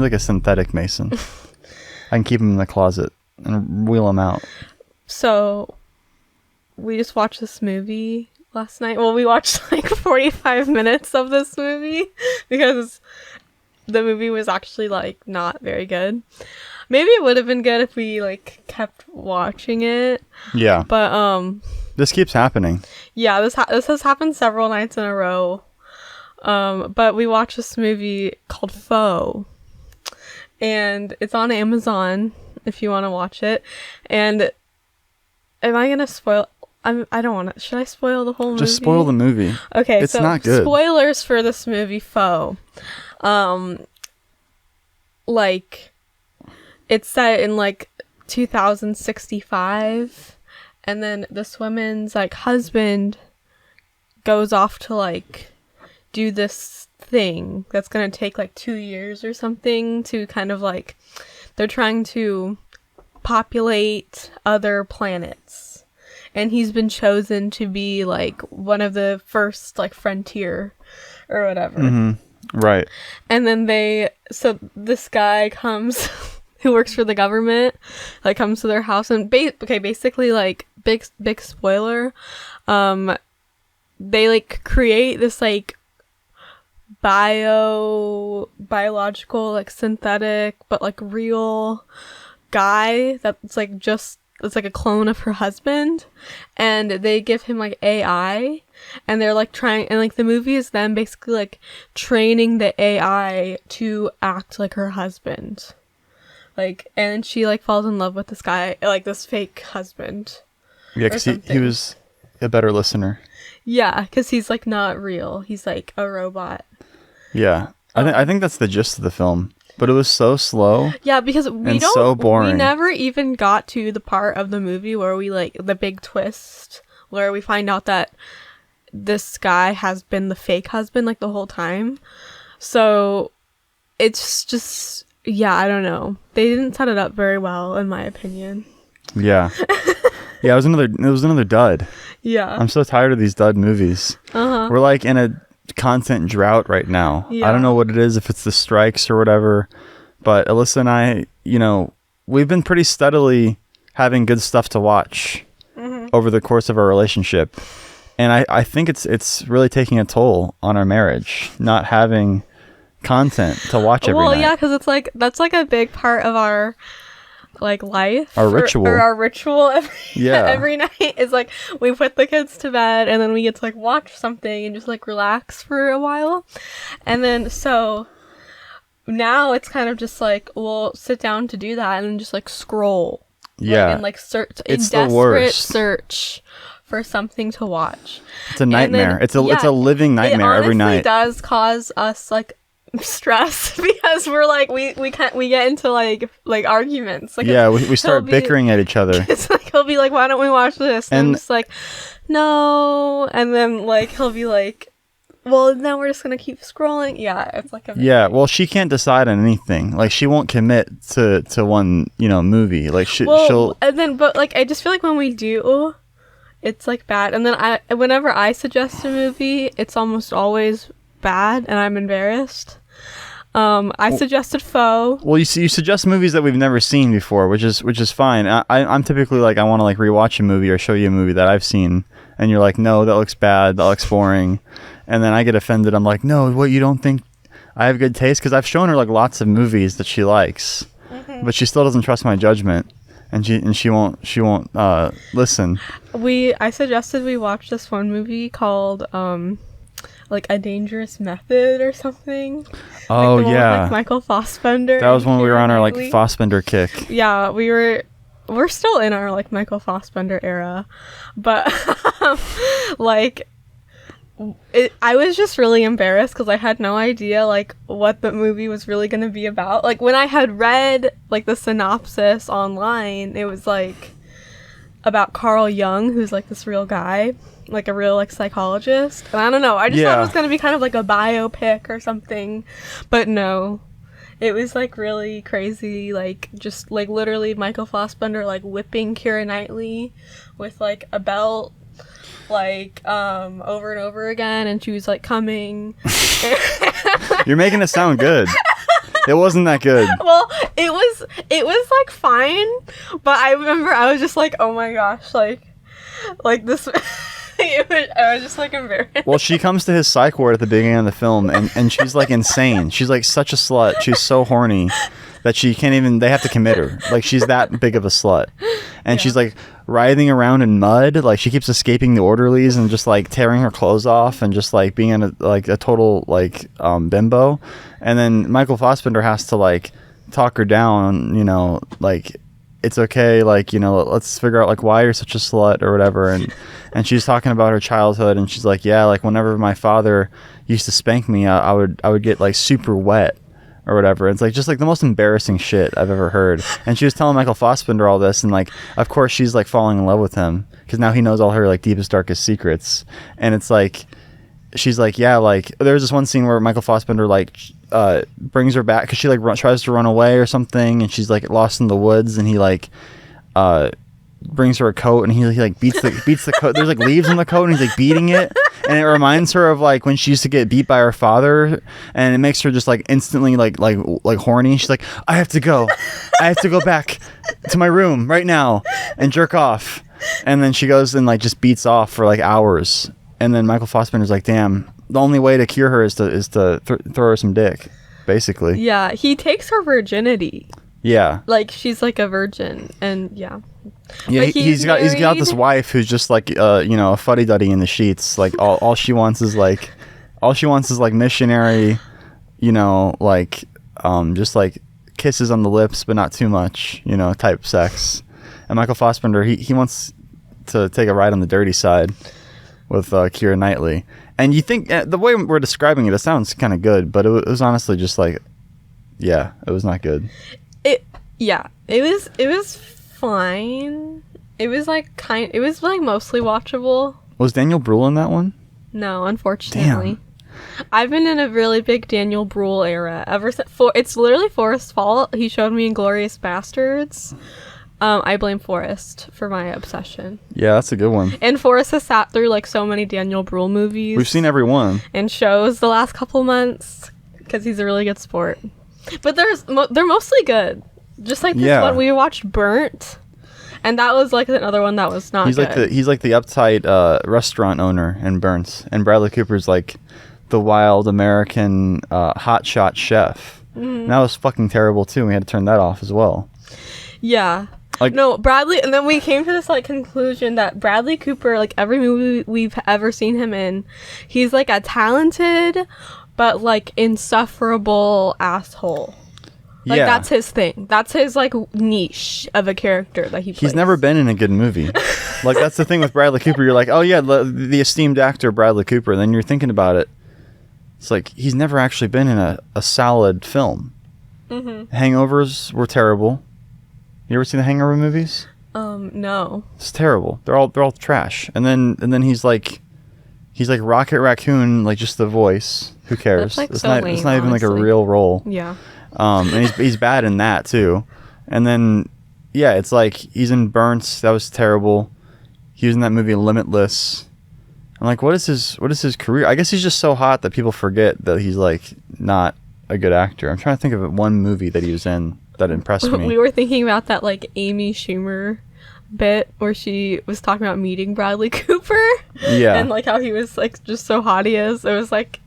need like a synthetic Mason. I can keep them in the closet and wheel them out. So, we just watched this movie last night. Well, we watched like 45 minutes of this movie because the movie was actually like not very good. Maybe it would have been good if we like kept watching it. Yeah. But this keeps happening. Yeah, this has happened several nights in a row. But we watched this movie called Foe. And it's on Amazon if you want to watch it. And am I going to spoil... I don't want to... Should I spoil the whole movie? Just spoil the movie. Okay, it's so not good. Spoilers for this movie, Foe. Like, it's set in, like, 2065. And then this woman's, like, husband goes off to, like, do this thing that's gonna take like 2 years or something to kind of like, they're trying to populate other planets, and he's been chosen to be like one of the first like frontier or whatever. Right. And then this guy comes who works for the government, like comes to their house and basically like big spoiler, they like create this like biological like synthetic but like real guy that's like it's like a clone of her husband, and they give him like AI, and they're like trying, and like the movie is them basically like training the AI to act like her husband, like, and she like falls in love with this guy, like this fake husband. Yeah, because he was a better listener. Yeah, because he's like not real, he's like a robot. Yeah, I think that's the gist of the film, but it was so slow. Yeah, because so boring. We never even got to the part of the movie where we like the big twist, where we find out that this guy has been the fake husband like the whole time. So it's just, yeah, I don't know. They didn't set it up very well, in my opinion. Yeah, yeah, it was another dud. Yeah, I'm so tired of these dud movies. We're like in a content drought right now. Yeah. I don't know what it is, if it's the strikes or whatever, but Alyssa and I, we've been pretty steadily having good stuff to watch over the course of our relationship, and I think it's really taking a toll on our marriage not having content to watch every night. Yeah, because it's like that's like a big part of our like life, our ritual, or our ritual every night is like we put the kids to bed and then we get to like watch something and just like relax for a while, and then so now it's kind of just like we'll sit down to do that and then just like scroll, and like search, it's a desperate the worst search for something to watch. It's a nightmare. It's a living nightmare every night. It does cause us like stress because we're like we get into like arguments, like we start bickering at each other. It's like he'll be like, why don't we watch this, and I'm just like, no, and then like he'll be like, well, now we're just gonna keep scrolling. It's like well, she can't decide on anything, like she won't commit to one movie, like she'll and then but like I just feel like when we do, it's like bad, and then whenever I suggest a movie, it's almost always bad and I'm embarrassed. I suggested Foe. Well, you suggest movies that we've never seen before, which is fine. I'm typically like, I want to like rewatch a movie or show you a movie that I've seen, and you're like, no, that looks bad, that looks boring, and then I get offended. I'm like, no, what, you don't think I have good taste? Because I've shown her like lots of movies that she likes, but she still doesn't trust my judgment, and she won't listen. I suggested we watch this one movie called like A Dangerous Method or something. Oh, like the one yeah. With, like Michael Fassbender. That was when we were on our like Fassbender kick. Yeah, we're still in our like Michael Fassbender era, but like I was just really embarrassed because I had no idea like what the movie was really going to be about. Like when I had read like the synopsis online, it was like about Carl Jung, who's like this real guy, like a real like psychologist, and I don't know, I just thought it was gonna be kind of like a biopic or something, but no, it was like really crazy, like just like literally Michael Fassbender like whipping Keira Knightley with like a belt, like over and over again, and she was like coming. You're making it sound good. It wasn't that good. Well, it was like fine, but I remember I was just like, oh my gosh, like this. I was just like embarrassed. Well, she comes to his psych ward at the beginning of the film, and she's like insane. She's like such a slut. She's so horny that she can't even. They have to commit her. Like she's that big of a slut, and she's like writhing around in mud. Like she keeps escaping the orderlies and just like tearing her clothes off and just like being a total like bimbo. And then Michael Fassbender has to like talk her down. You know, like it's okay. Like, you know, let's figure out like why you're such a slut or whatever. And she's talking about her childhood, and she's like, yeah, like whenever my father used to spank me, I would get like super wet or whatever. It's like just like the most embarrassing shit I've ever heard. And she was telling Michael Fassbender all this, and like of course she's like falling in love with him because now he knows all her like deepest, darkest secrets. And it's like she's like, yeah, like there's this one scene where Michael Fassbender like brings her back because she like tries to run away or something, and she's like lost in the woods, and he like brings her a coat, and he like beats the coat. There's like leaves on the coat, and he's like beating it, and it reminds her of like when she used to get beat by her father, and it makes her just like instantly like horny. She's like, I have to go back to my room right now and jerk off. And then she goes and like just beats off for like hours, and then Michael Fassbender's like, damn, the only way to cure her is to throw her some dick, basically. Yeah, he takes her virginity. Yeah, like she's like a virgin, and yeah, he's got this wife who's just like you know, a fuddy-duddy in the sheets. Like all she wants is like missionary, you know, like just like kisses on the lips but not too much, you know, type sex. And Michael Fassbender, he wants to take a ride on the dirty side with Keira Knightley. And you think the way we're describing it sounds kind of good, but it was honestly just like, yeah, it was not good. It was fine. It was like mostly watchable. Was Daniel Bruhl in that one? No, unfortunately. Damn. I've been in a really big Daniel Bruhl era ever since. It's literally Forrest's fault. He showed me Inglourious Bastards. I blame Forrest for my obsession. Yeah, that's a good one. And Forrest has sat through like so many Daniel Bruhl movies. We've seen every one. And shows the last couple months because he's a really good sport. But they're mostly good. Just like this one, we watched Burnt, and that was like another one that was not good. He's like the uptight restaurant owner in Burnt, and Bradley Cooper's like the wild American hotshot chef. And that was fucking terrible too. We had to turn that off as well. Yeah. Like, no, Bradley, and then we came to this like conclusion that Bradley Cooper, like every movie we've ever seen him in, he's like a talented but like insufferable asshole. Like that's his thing. That's his like niche of a character that he plays. He's never been in a good movie. Like that's the thing with Bradley Cooper. You're like, oh yeah, the esteemed actor Bradley Cooper. And then you're thinking about it. It's like he's never actually been in a solid film. Mm-hmm. Hangovers were terrible. You ever seen the Hangover movies? No. It's terrible. They're all trash. And then he's like Rocket Raccoon, like just the voice. Who cares? Like it's so not lame, it's not even honestly. like a real role. Yeah. And he's bad in that too. And then yeah, it's like he's in Burnt. That was terrible. He was in that movie Limitless. I'm like, what is his career? I guess he's just so hot that people forget that he's like not a good actor. I'm trying to think of one movie that he was in that impressed me. We were thinking about that like Amy Schumer bit where she was talking about meeting Bradley Cooper. Yeah. And like how he was like just so hot he is. It was like,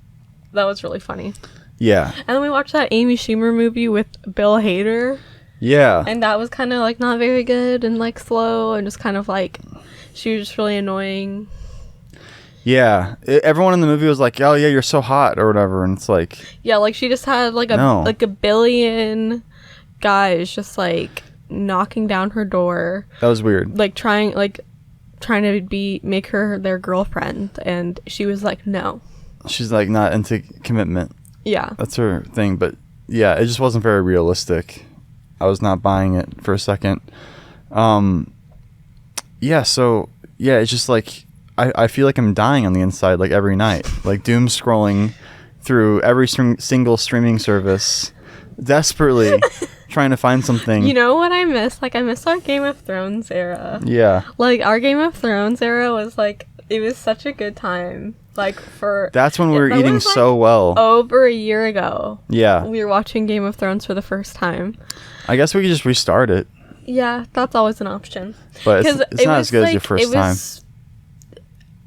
that was really funny. Yeah. And then we watched that Amy Schumer movie with Bill Hader. Yeah. And that was kind of like not very good and like slow and just kind of like, she was just really annoying. Yeah. Everyone in the movie was like, oh yeah, you're so hot or whatever. And it's like, yeah, like she just had like a billion guys just like knocking down her door. That was weird. Like trying to make her their girlfriend, and she was like, no. She's like not into commitment. Yeah. That's her thing, but yeah, it just wasn't very realistic. I was not buying it for a second. Yeah, so yeah, it's just like I feel like I'm dying on the inside like every night. Like doom scrolling through every single streaming service desperately trying to find something. You know what I miss? Like I miss our Game of Thrones era. Yeah. Like our Game of Thrones era was like, it was such a good time. Like for that's when we were eating so well. Over a year ago. Yeah. We were watching Game of Thrones for the first time. I guess we could just restart it. Yeah, that's always an option. But it's not as good as your first time.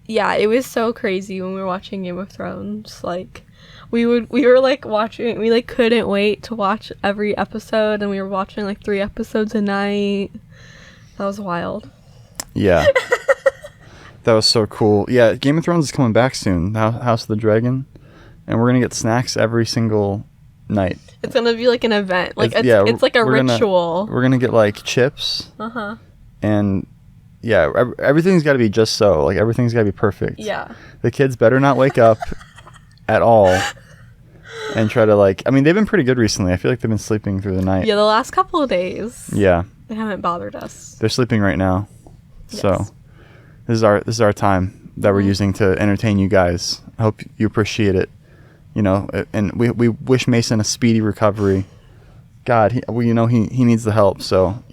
Yeah, it was so crazy when we were watching Game of Thrones. Like we were like watching, we like couldn't wait to watch every episode, and we were watching like 3 episodes a night. That was wild. Yeah. That was so cool. Yeah, Game of Thrones is coming back soon. House of the Dragon, and we're gonna get snacks every single night. It's gonna be like an event. Like it's like a ritual. We're gonna get like chips. And yeah, everything's got to be just so. Like everything's got to be perfect. Yeah. The kids better not wake up at all and try to like. I mean, they've been pretty good recently. I feel like they've been sleeping through the night. Yeah, the last couple of days. Yeah. They haven't bothered us. They're sleeping right now. Yes. So this is our time that we're using to entertain you guys. I hope you appreciate it. You know, and we wish Mason a speedy recovery. God, he needs the help. So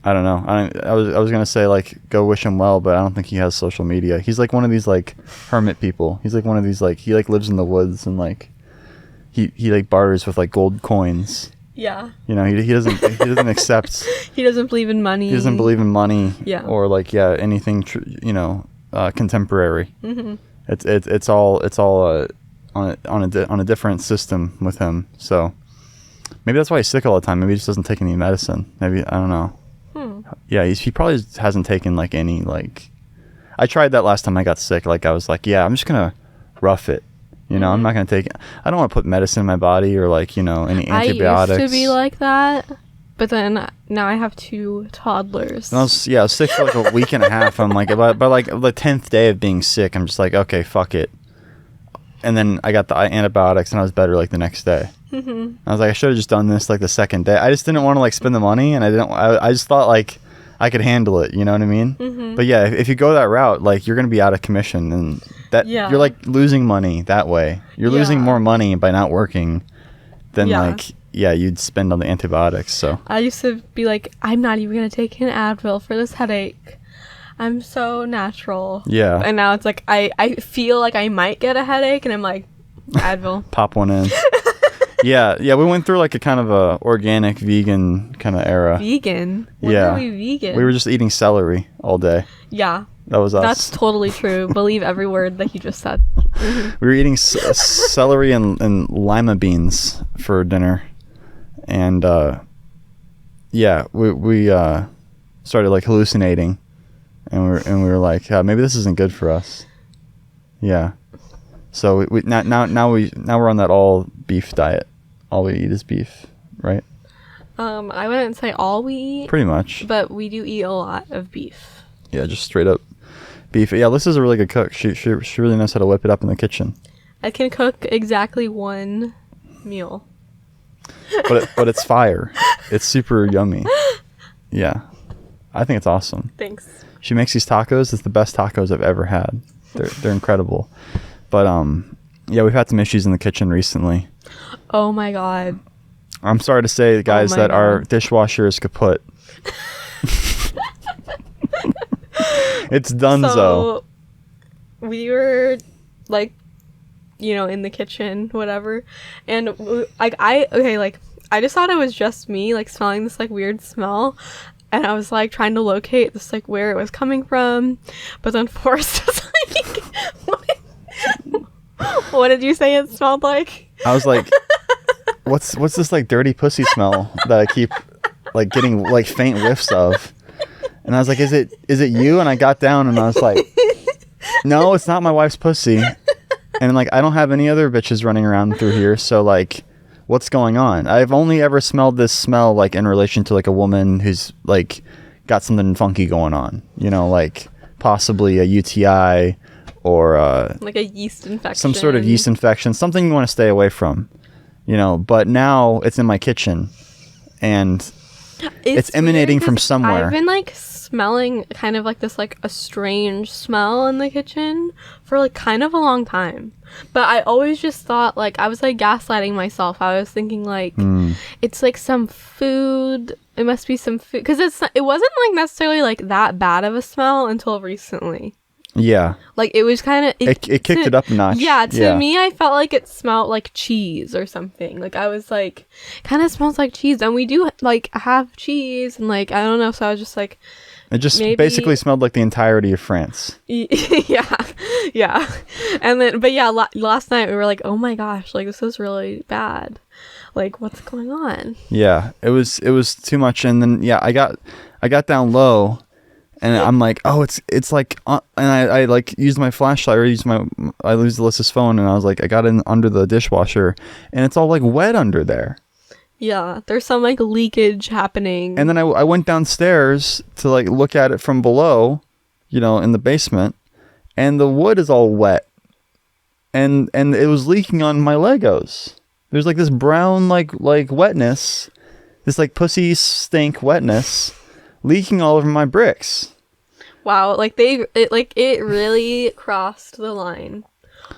I don't know. I was gonna say like go wish him well, but I don't think he has social media. He's like one of these like hermit people. He's like one of these like he like lives in the woods and like he like barters with like gold coins. Yeah. You know, he doesn't accept. He doesn't believe in money. He doesn't believe in money. Yeah. Or like anything contemporary. Mm-hmm. It's all on a different system with him. So maybe that's why he's sick all the time. Maybe he just doesn't take any medicine. Maybe I don't know. Yeah, he probably hasn't taken like any like. I tried that last time I got sick. Like I was like, yeah, I'm just gonna rough it. You know, I'm not gonna take. I don't want to put medicine in my body or like any antibiotics. I used to be like that, but then now I have 2 toddlers. And I was sick for like a week and a half. I'm like, by like the 10th day of being sick, I'm just like, okay, fuck it. And then I got the antibiotics and I was better like the next day. Mm-hmm. I was like, I should have just done this like the second day. I just didn't want to like spend the money, and I just thought like I could handle it. You know what I mean? Mm-hmm. But yeah, if you go that route, like you're gonna be out of commission, and you're like losing money that way. You're losing more money by not working than you'd spend on the antibiotics. So I used to be like, I'm not even gonna take an Advil for this headache. I'm so natural. Yeah. And now it's like I feel like I might get a headache, and I'm like, Advil. Pop one in. Yeah, we went through like a kind of a organic vegan kind of era. Vegan? When were we vegan? We were just eating celery all day. Yeah. That was us. That's totally true. Believe every word that he just said. We were eating celery and lima beans for dinner. And we started like hallucinating. And we were like, maybe this isn't good for us. Yeah. So now we're on that all beef diet. All we eat is beef, right? I wouldn't say all we eat. Pretty much. But we do eat a lot of beef. Yeah, just straight up beef. Yeah, Alyssa's a really good cook. She really knows how to whip it up in the kitchen. I can cook exactly 1 meal. But it's fire. It's super yummy. Yeah. I think it's awesome. Thanks. She makes these tacos. It's the best tacos I've ever had. They're incredible. But yeah, we've had some issues in the kitchen recently. Oh my god. I'm sorry to say, guys, that our dishwasher is kaput. It's donezo. So we were like, in the kitchen, whatever, and I just thought it was just me like smelling this like weird smell, and I was like trying to locate this like where it was coming from, but then Forrest was like, what did you say it smelled like? I was like, what's this like dirty pussy smell that I keep like getting like faint whiffs of? And I was like, is it you? And I got down and I was like, no, it's not my wife's pussy. And like, I don't have any other bitches running around through here. So like, what's going on? I've only ever smelled this smell like in relation to like a woman who's like got something funky going on, like possibly a UTI or like a yeast infection, some sort of yeast infection, something you want to stay away from, but now it's in my kitchen and it's emanating from somewhere. I've been like smelling kind of like this like a strange smell in the kitchen for like kind of a long time, but I always just thought like I was like gaslighting myself. I was thinking like it's like some food, it must be some food, because it wasn't like necessarily like that bad of a smell until recently. Yeah. Like, it was kind of... It kicked it up a notch. Yeah, to me, I felt like it smelled like cheese or something. Like, I was like, kind of smells like cheese. And we do, like, have cheese. And, like, I don't know. So I was just like... It just basically smelled like the entirety of France. Yeah. Yeah. And then... But, yeah, last night we were like, oh, my gosh. Like, this is really bad. Like, what's going on? Yeah. It was too much. And then, yeah, I got down low. And I'm like, oh, it's like, and I like used my flashlight or used Alyssa's phone, and I was like, I got in under the dishwasher, and it's all like wet under there. Yeah, there's some like leakage happening. And then I went downstairs to like look at it from below, in the basement, and the wood is all wet, and it was leaking on my Legos. There's like this brown like wetness, this like pussy stink wetness, leaking all over my bricks. Wow, like it really crossed the line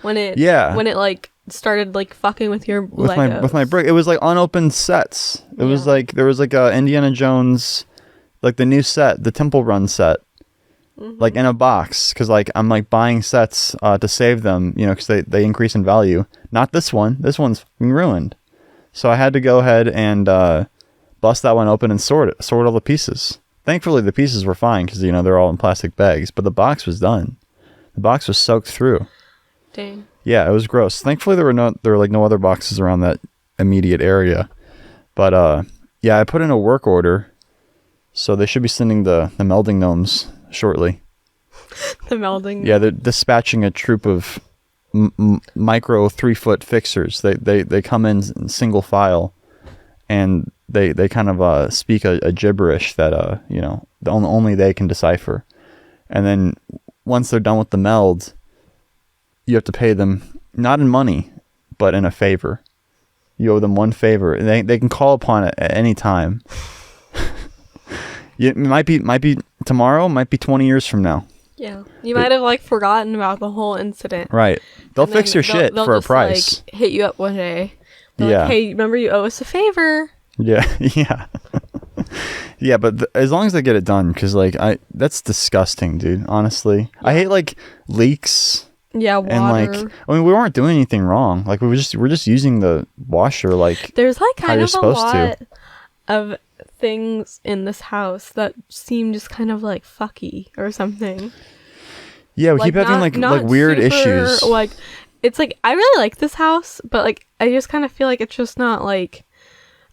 when it like started like fucking with your Legos. with my brick. It was like unopened sets. It was like there was like a Indiana Jones, like the new set, the Temple Run set, like in a box, because like I'm like buying sets to save them, because they increase in value. Not this one. This one's ruined. So I had to go ahead and bust that one open and sort all the pieces. Thankfully, the pieces were fine because, they're all in plastic bags. But the box was done. The box was soaked through. Dang. Yeah, it was gross. Thankfully, there were like no other boxes around that immediate area. But, yeah, I put in a work order. So they should be sending the melding gnomes shortly. The melding? Yeah, they're dispatching a troop of micro 3-foot fixers. They come in single file. And they kind of speak a gibberish that only they can decipher, and then once they're done with the meld, you have to pay them not in money but in a favor. You owe them one favor, and they can call upon it at any time. It might be tomorrow, might be 20 years from now. Yeah, you might have like forgotten about the whole incident. Right, they'll fix your shit for a price. Like, hit you up one day. Yeah. Like, hey, remember you owe us a favor. Yeah. Yeah, but as long as they get it done, because like that's disgusting, dude. Honestly, I hate like leaks. Yeah, water. And like, I mean, we weren't doing anything wrong. Like we're just using the washer like. There's like kind of a lot of things in this house that seem just kind of like fucky or something. Yeah, we like, keep having like weird issues. Like. It's like, I really like this house, but like, I just kind of feel like it's just not like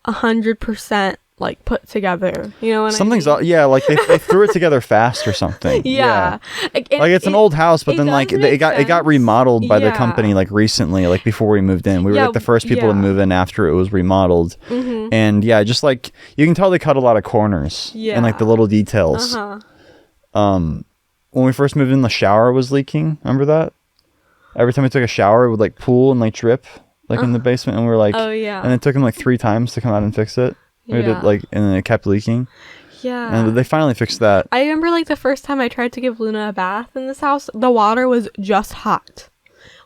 100% like put together. You know what Something's I mean? Yeah, like they threw it together fast or something. Yeah. Like it's an old house, but then like it got remodeled by the company like recently, like before we moved in. We were like the first people to move in after it was remodeled. And yeah, just like you can tell they cut a lot of corners and like the little details. When we first moved in, the shower was leaking. Remember that? Every time we took a shower, it would like pool and like drip like in the basement, and we were like, oh yeah. And it took them like 3 times to come out and fix it. We did, like, and then it kept leaking. Yeah. And they finally fixed that. I remember like the first time I tried to give Luna a bath in this house, the water was just hot.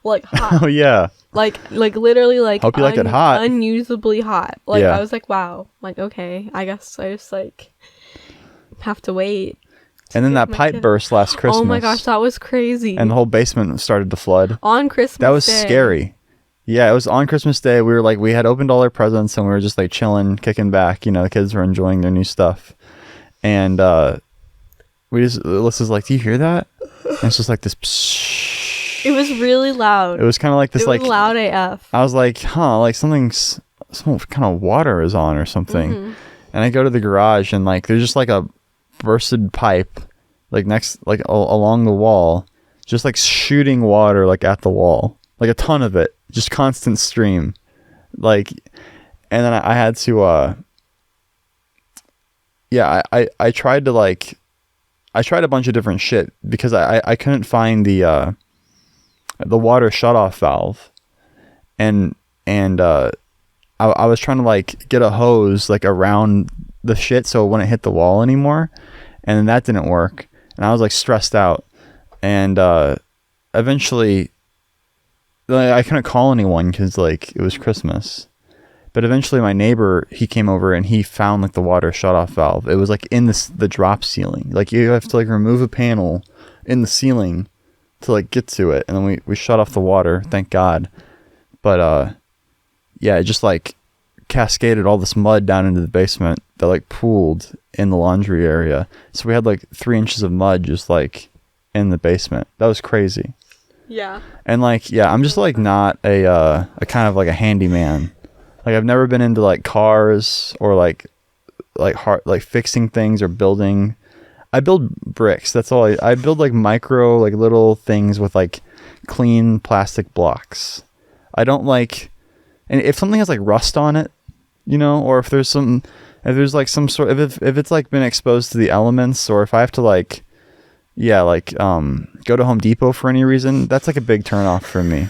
Like hot. Oh yeah. Like literally like hope you like it hot. Unusably hot. Like I was like, wow. Like, okay, I guess I just like have to wait. And then that pipe burst last Christmas. Oh my gosh, that was crazy. And the whole basement started to flood. On Christmas Day. That was scary. Yeah, it was on Christmas Day. We were like, we had opened all our presents and we were just like chilling, kicking back. The kids were enjoying their new stuff. And Alyssa's like, do you hear that? And it's just like this psh. It was really loud. It was kind of like this, it was like loud AF. I was like, like some kind of water is on or something. And I go to the garage and like there's just like a bursted pipe like next like along the wall, just like shooting water like at the wall, like a ton of it, just constant stream, like. And then I had to I tried to like I tried a bunch of different shit because I couldn't find the water shutoff valve, and I was trying to like get a hose like around the shit so it wouldn't hit the wall anymore, and then that didn't work, and I was like stressed out, and eventually I couldn't call anyone because like it was Christmas, but eventually my neighbor, he came over and he found like the water shutoff valve. It was like in the drop ceiling, like you have to like remove a panel in the ceiling to like get to it, and then we shut off the water, thank God. But yeah, it just like cascaded all this mud down into the basement that like pooled in the laundry area. So we had like 3 inches of mud just like in the basement. That was crazy. Yeah. And like, yeah, I'm just like not a kind of like a handyman. Like I've never been into like cars or like hard, like fixing things or building. I build bricks. That's all I build, like micro, like little things with like clean plastic blocks. I don't like, and if something has like rust on it, you know, or if there's like some sort of, if it's like been exposed to the elements, or if I have to like, yeah, like go to Home Depot for any reason, that's like a big turn off for me.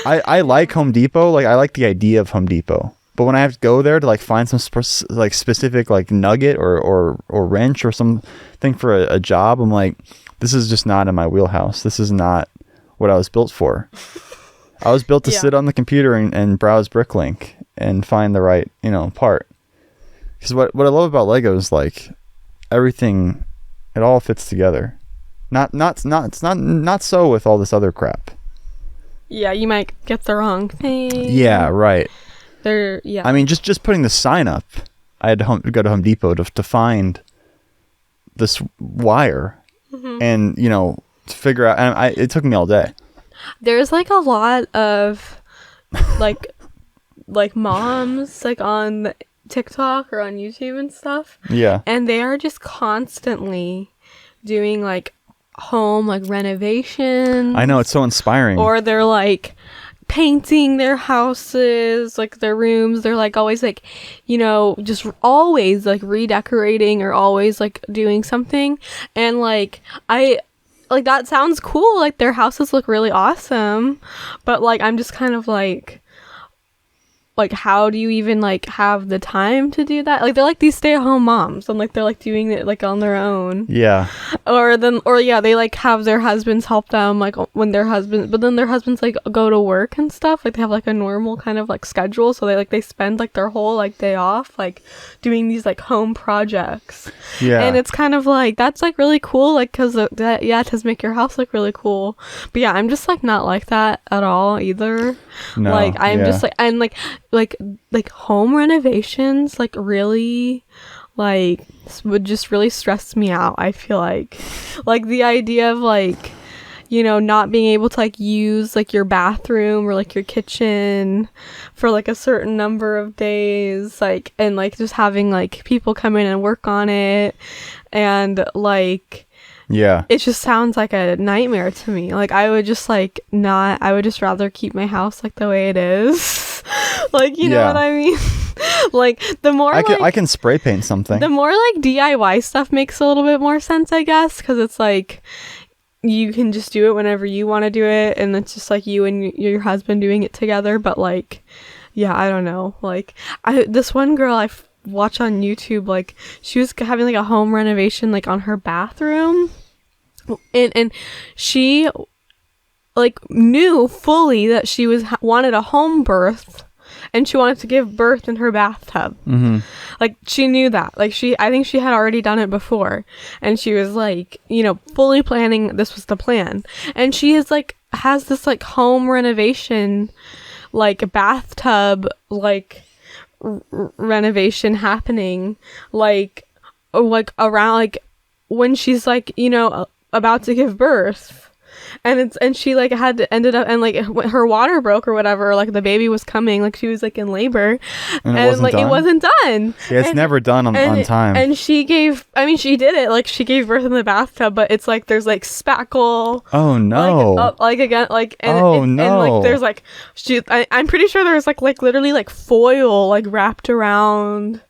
I like Home Depot. Like I like the idea of Home Depot. But when I have to go there to like find some like specific like nugget or wrench or something for a job, I'm like, this is just not in my wheelhouse. This is not what I was built for. I was built to sit on the computer and browse Bricklink and find the right, you know, part. Because what I love about Lego is like everything, it all fits together. Not so with all this other crap. Yeah, you might get the wrong thing. Yeah, right. Yeah. I mean, just putting the sign up, I had to go to Home Depot to find this wire, and you know, to figure out. And it took me all day. There's like a lot of like moms like on TikTok or on YouTube and stuff. Yeah. And they are just constantly doing like home like renovations. I know, it's so inspiring. Or they're like painting their houses, like their rooms. They're like always like, you know, just always like redecorating or always like doing something. And like that sounds cool, like their houses look really awesome, but like I'm just kind of like how do you even like have the time to do that? Like they're like these stay-at-home moms, and like they're like doing it like on their own. Yeah. Or they like have their husbands help them like when their husbands like go to work and stuff. Like they have like a normal kind of like schedule, so they spend like their whole like day off like doing these like home projects. Yeah. And it's kind of like that's like really cool, like because that it does make your house look really cool. But yeah, I'm just like not like that at all either. No, like I'm just like, and like home renovations like really like would just really stress me out. I feel like the idea of like, you know, not being able to like use like your bathroom or like your kitchen for like a certain number of days, like, and like just having like people come in and work on it, and like, yeah, it just sounds like a nightmare to me. Like I would just like not, I would just rather keep my house like the way it is. Like, you know what I mean? Like the more I can spray paint something. The more like DIY stuff makes a little bit more sense, I guess, because it's like you can just do it whenever you want to do it, and it's just like you and your husband doing it together. But like, yeah, I don't know. Like this one girl I watch on YouTube, like she was having like a home renovation like on her bathroom, and she like knew fully that she wanted a home birth, and she wanted to give birth in her bathtub. Like she knew that, like I think she had already done it before, and she was like, you know, fully planning this was the plan. And she has this like home renovation like bathtub like renovation happening like around like when she's like, you know, about to give birth, and she like ended up, and like her water broke or whatever, like the baby was coming, like she was like in labor, and it wasn't done. Yeah, it's never done on time. And she did it, like she gave birth in the bathtub, but it's like there's like spackle. Oh no! And like there's like I'm pretty sure there's like literally like foil like wrapped around.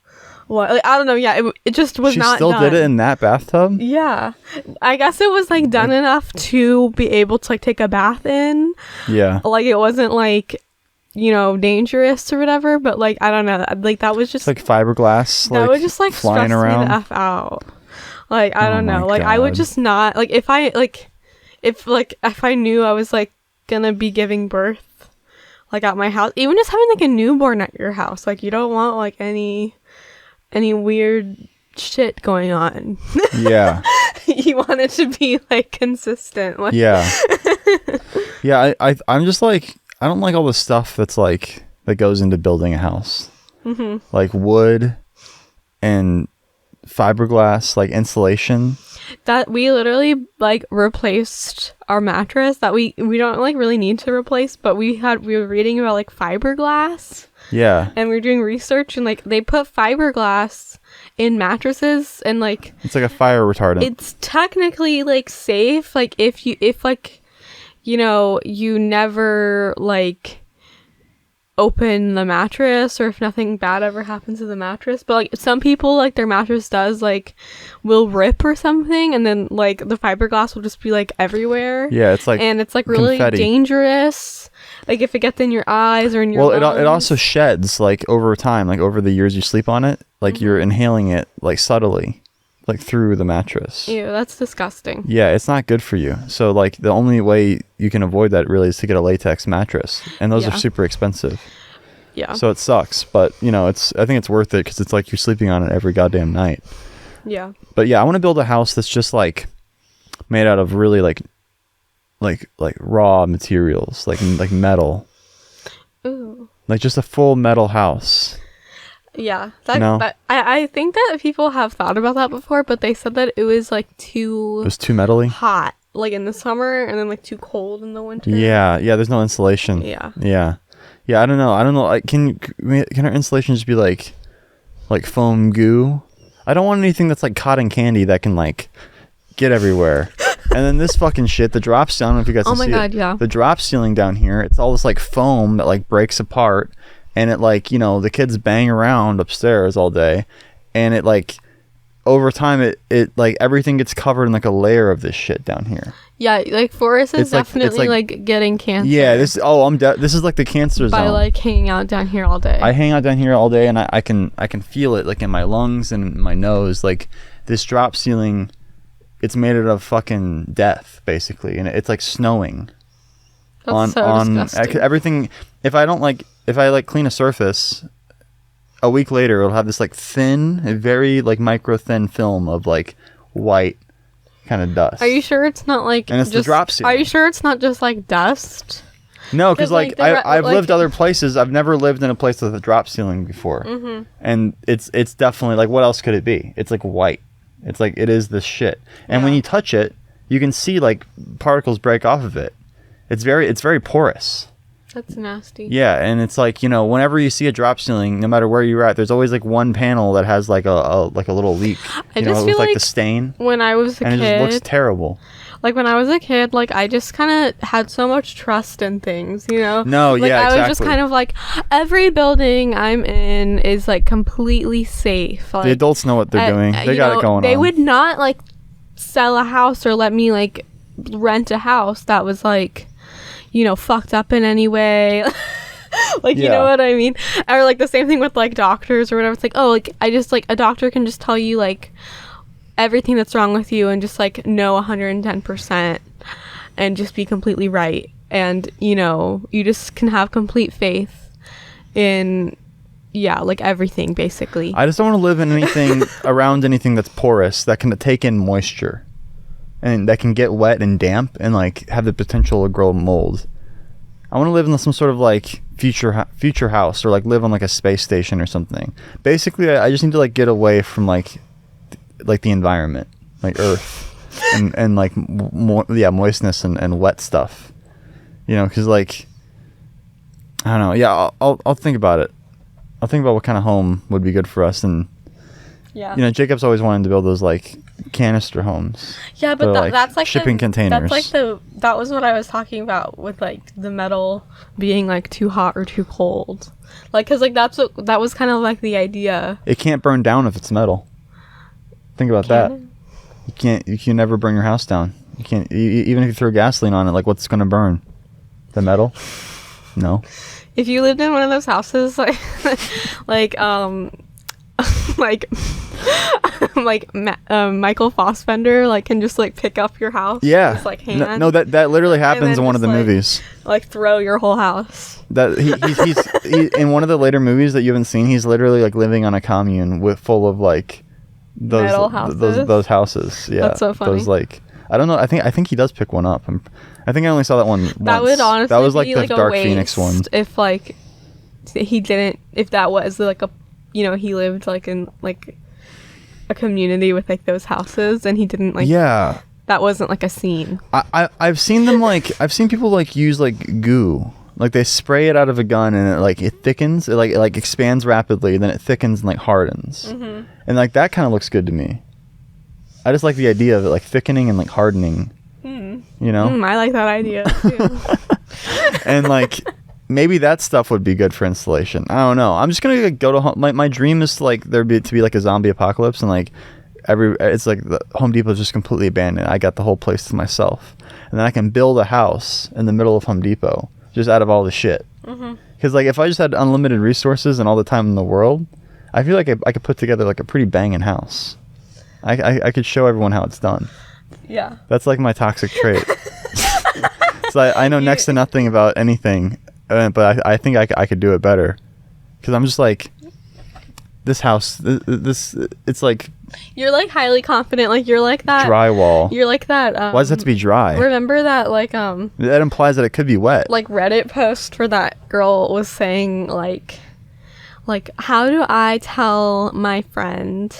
Like, I don't know. Yeah, it just was not done. She still did it in that bathtub? Yeah. I guess it was like done enough to be able to like take a bath in. Yeah. Like it wasn't like, you know, dangerous or whatever, but like I don't know. Like that was just it's like fiberglass. That would just like flying stress around. me the F out. Like I don't know. Like God. I would just not like if I knew I was like gonna be giving birth like at my house, even just having like a newborn at your house, like you don't want like any weird shit going on. Yeah. You want it to be like consistent. Like, yeah. Yeah, I'm just like, I don't like all the stuff that's like that goes into building a house. Mm-hmm. Like wood and fiberglass, like insulation. That we literally like replaced our mattress that we don't like really need to replace, but we were reading about like fiberglass. Yeah. And we were doing research, and like they put fiberglass in mattresses, and like it's like a fire retardant. It's technically like safe, like if like, you know, you never like open the mattress, or if nothing bad ever happens to the mattress. But like some people, like their mattress does like will rip or something, and then like the fiberglass will just be like everywhere. Yeah, it's like, and it's like really confetti. Dangerous. Like if it gets in your eyes or in your lungs. It also sheds like over time, like over the years you sleep on it, like you're inhaling it like subtly, like through the mattress. Ew, that's disgusting. Yeah, it's not good for you. So like the only way you can avoid that really is to get a latex mattress, and those are super expensive. Yeah. So it sucks, but you know, I think it's worth it because it's like you're sleeping on it every goddamn night. Yeah. But yeah, I want to build a house that's just like made out of really like raw materials, like metal. Ooh. Like just a full metal house. Yeah, I think that people have thought about that before, but they said that it was like too metally, hot, like in the summer, and then like too cold in the winter. Yeah. There's no insulation. Yeah. I don't know. Like, can our insulation just be like foam goo? I don't want anything that's like cotton candy that can like get everywhere. And then this fucking shit, the drop ceiling. I don't know if you guys can see it. Yeah. The drop ceiling down here, it's all this like foam that like breaks apart. And it like, you know, the kids bang around upstairs all day, and it like over time it like everything gets covered in like a layer of this shit down here. Yeah, like Forrest is definitely like getting cancer. Yeah, this is like the cancer zone. By like hanging out down here all day. I hang out down here all day, and I can feel it like in my lungs and my nose. Like this drop ceiling, it's made out of fucking death basically, and it's like snowing. That's so disgusting. Everything. If I clean a surface, a week later it'll have this like a very like micro thin film of like white kind of dust. Are you sure it's not like and it's just, the drop ceiling? Are you sure it's not just like dust? No, because like I've lived other places. I've never lived in a place with a drop ceiling before. Mm-hmm. And it's definitely like, what else could it be? It's like white. It's like, it is this shit. And when you touch it, you can see like particles break off of it. It's very porous. That's nasty. Yeah, and it's like, you know, whenever you see a drop ceiling, no matter where you're at, there's always like one panel that has like a little leak. I just feel like the stain. When I was a kid, and it just looks terrible. Like when I was a kid, like I just kind of had so much trust in things, you know? No, like, yeah, exactly. I was just kind of like, every building I'm in is like completely safe. Like, the adults know what they're doing. They got it going on. They would not like sell a house or let me like rent a house that was like, you know, fucked up in any way. Like, you know what I mean? Or like the same thing with like doctors or whatever. It's like, oh, like I just like a doctor can just tell you like everything that's wrong with you and just like know 110% and just be completely right. And, you know, you just can have complete faith in like everything basically. I just don't want to live in anything around anything that's porous that can take in moisture and that can get wet and damp and like have the potential to grow mold. I want to live in some sort of like future house, or like live on like a space station or something. Basically, I just need to like get away from like the environment, like Earth, and like moistness and wet stuff. You know, because like I don't know. Yeah, I'll think about it. I'll think about what kind of home would be good for us. And you know, Jacob's always wanted to build those like canister homes. Yeah, but that's like shipping containers. That's like that was what I was talking about with like the metal being like too hot or too cold. Like, cause like that was kind of like the idea. It can't burn down if it's metal. Think about that. You can never burn your house down. You can't, even if you throw gasoline on it. Like, what's gonna burn? The metal? No. If you lived in one of those houses, like Michael Fassbender like can just like pick up your house. Yeah. Just, like, hand, no, that literally happens in one of the movies. Like throw your whole house. That he's in one of the later movies that you haven't seen. He's literally like living on a commune full of like metal houses. Those houses. Yeah. That's so funny. Those like, I don't know. I think he does pick one up. I think I only saw that one once. That would honestly that was like be the like Dark a waste Phoenix one. if like if that was like a, you know, he lived like in like a community with like those houses and he didn't like, yeah, that wasn't like a scene. I've seen them like, I've seen people like use like goo, like they spray it out of a gun and it thickens, it like expands rapidly, then it thickens and like hardens, and like that kind of looks good to me. I just like the idea of it like thickening and like hardening. You know, I like that idea too. And like maybe that stuff would be good for installation. I don't know. I'm just gonna go to home. My dream is to, like to be like a zombie apocalypse and like it's like the Home Depot is just completely abandoned. I got the whole place to myself, and then I can build a house in the middle of Home Depot just out of all the shit. Because like if I just had unlimited resources and all the time in the world, I feel like I could put together like a pretty banging house. I could show everyone how it's done. Yeah. That's like my toxic trait. So I know next to nothing about anything, but I think I could do it better. Because I'm just like, this house, this it's like... You're like highly confident, like you're like that... Drywall. You're like that... Why does it have to be dry? Remember that like... That implies that it could be wet. Like Reddit post where that girl was saying like, how do I tell my friend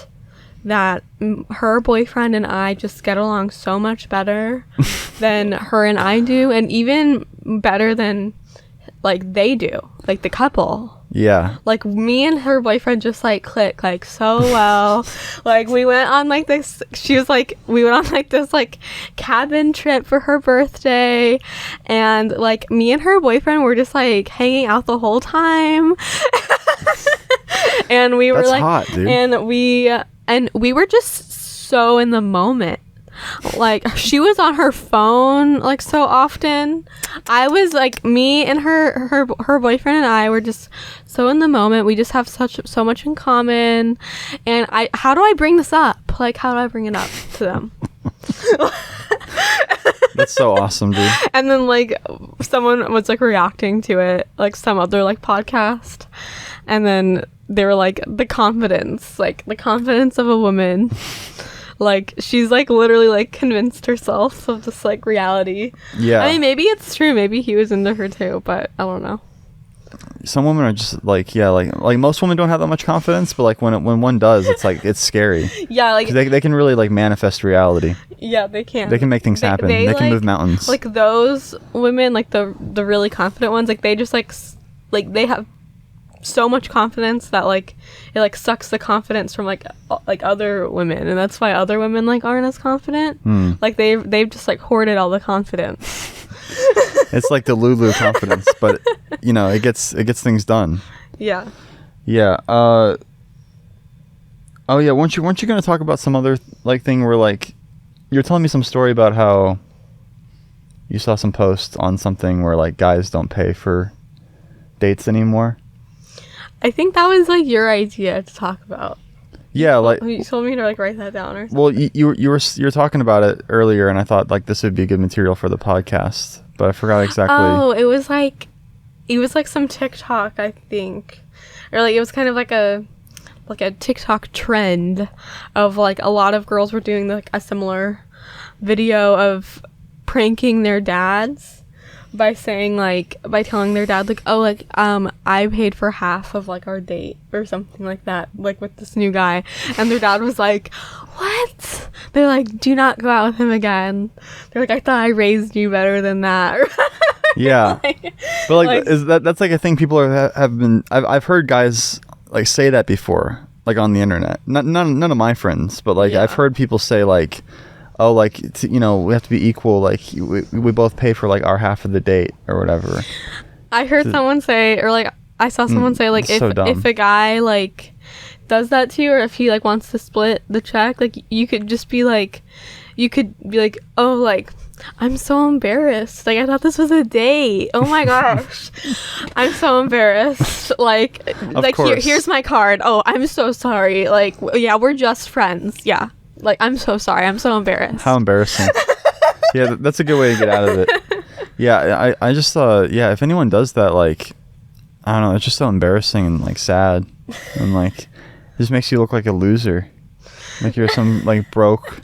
that her boyfriend and I just get along so much better than her and I do, and even better than like they do, like the couple. Yeah. Like me and her boyfriend just like click like so well. Like we went on like this, she was like, we went on like this like cabin trip for her birthday, and like me and her boyfriend were just like hanging out the whole time. And we were like, hot, dude. And we were just so in the moment. Like she was on her phone like so often. I was like, me and her boyfriend and I were just so in the moment. We just have so much in common. And how do I bring this up? Like, how do I bring it up to them? That's so awesome, dude. And then like someone was like reacting to it, like some other like podcast, and then they were like, the confidence of a woman. Like she's like literally like convinced herself of this like reality. Yeah. I mean, maybe it's true. Maybe he was into her too, but I don't know. Some women are just like, yeah, like most women don't have that much confidence, but like when one does, it's like, it's scary. Yeah, like they can really like manifest reality. Yeah, they can. They can make things happen. They can like, move mountains. Like those women, like the really confident ones, like they just like they have so much confidence that like it like sucks the confidence from like other women, and that's why other women like aren't as confident. Like they've just like hoarded all the confidence. It's like the Lulu confidence, but you know, it gets things done. Yeah. Oh yeah, weren't you gonna talk about some other like thing where like you're telling me some story about how you saw some post on something where like guys don't pay for dates anymore? I think that was like your idea to talk about. Yeah, like you told me to like write that down or something. Well, you were talking about it earlier, and I thought like this would be good material for the podcast, but I forgot exactly. Oh, it was like some TikTok, I think, or like it was kind of like a TikTok trend of like a lot of girls were doing like a similar video of pranking their dads by saying like, by telling their dad like, oh, like I paid for half of like our date or something like that, like with this new guy, and their dad was like, what? They're like, do not go out with him again. They're like, I thought I raised you better than that. Yeah. But like is that's like a thing people have been, I've heard guys like say that before, like on the internet. None of my friends, but like I've heard people say like, oh, like you know, we have to be equal, like we both pay for like our half of the date or whatever. I heard someone say, or like I saw someone say like, if a guy like does that to you, or if he like wants to split the check, like you could be like, oh, like I'm so embarrassed, like I thought this was a date, oh my gosh. I'm so embarrassed, like here's my card, oh I'm so sorry, like yeah, we're just friends, yeah, like I'm so sorry, I'm so embarrassed. How embarrassing. Yeah, that's a good way to get out of it. Yeah, I just yeah, if anyone does that, like I don't know, it's just so embarrassing and like sad, and like it just makes you look like a loser. Like you're some like broke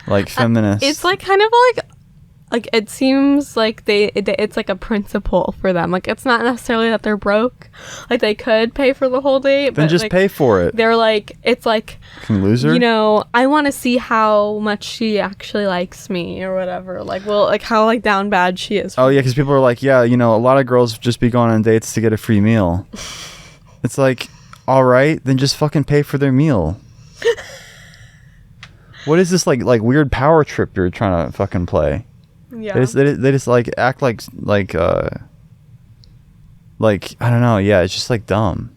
like feminist. It's like kind of like it seems like it's like a principle for them. Like it's not necessarily that they're broke. Like they could pay for the whole date, then but just like, pay for it. They're like, it's like, loser. You know, I want to see how much she actually likes me or whatever. Like, well, like how like down bad she is. Oh yeah, because people are like, yeah, you know, a lot of girls just be going on dates to get a free meal. It's like, all right, then just fucking pay for their meal. What is this like weird power trip you're trying to fucking play? Yeah. They just like act like I don't know. Yeah, it's just like dumb.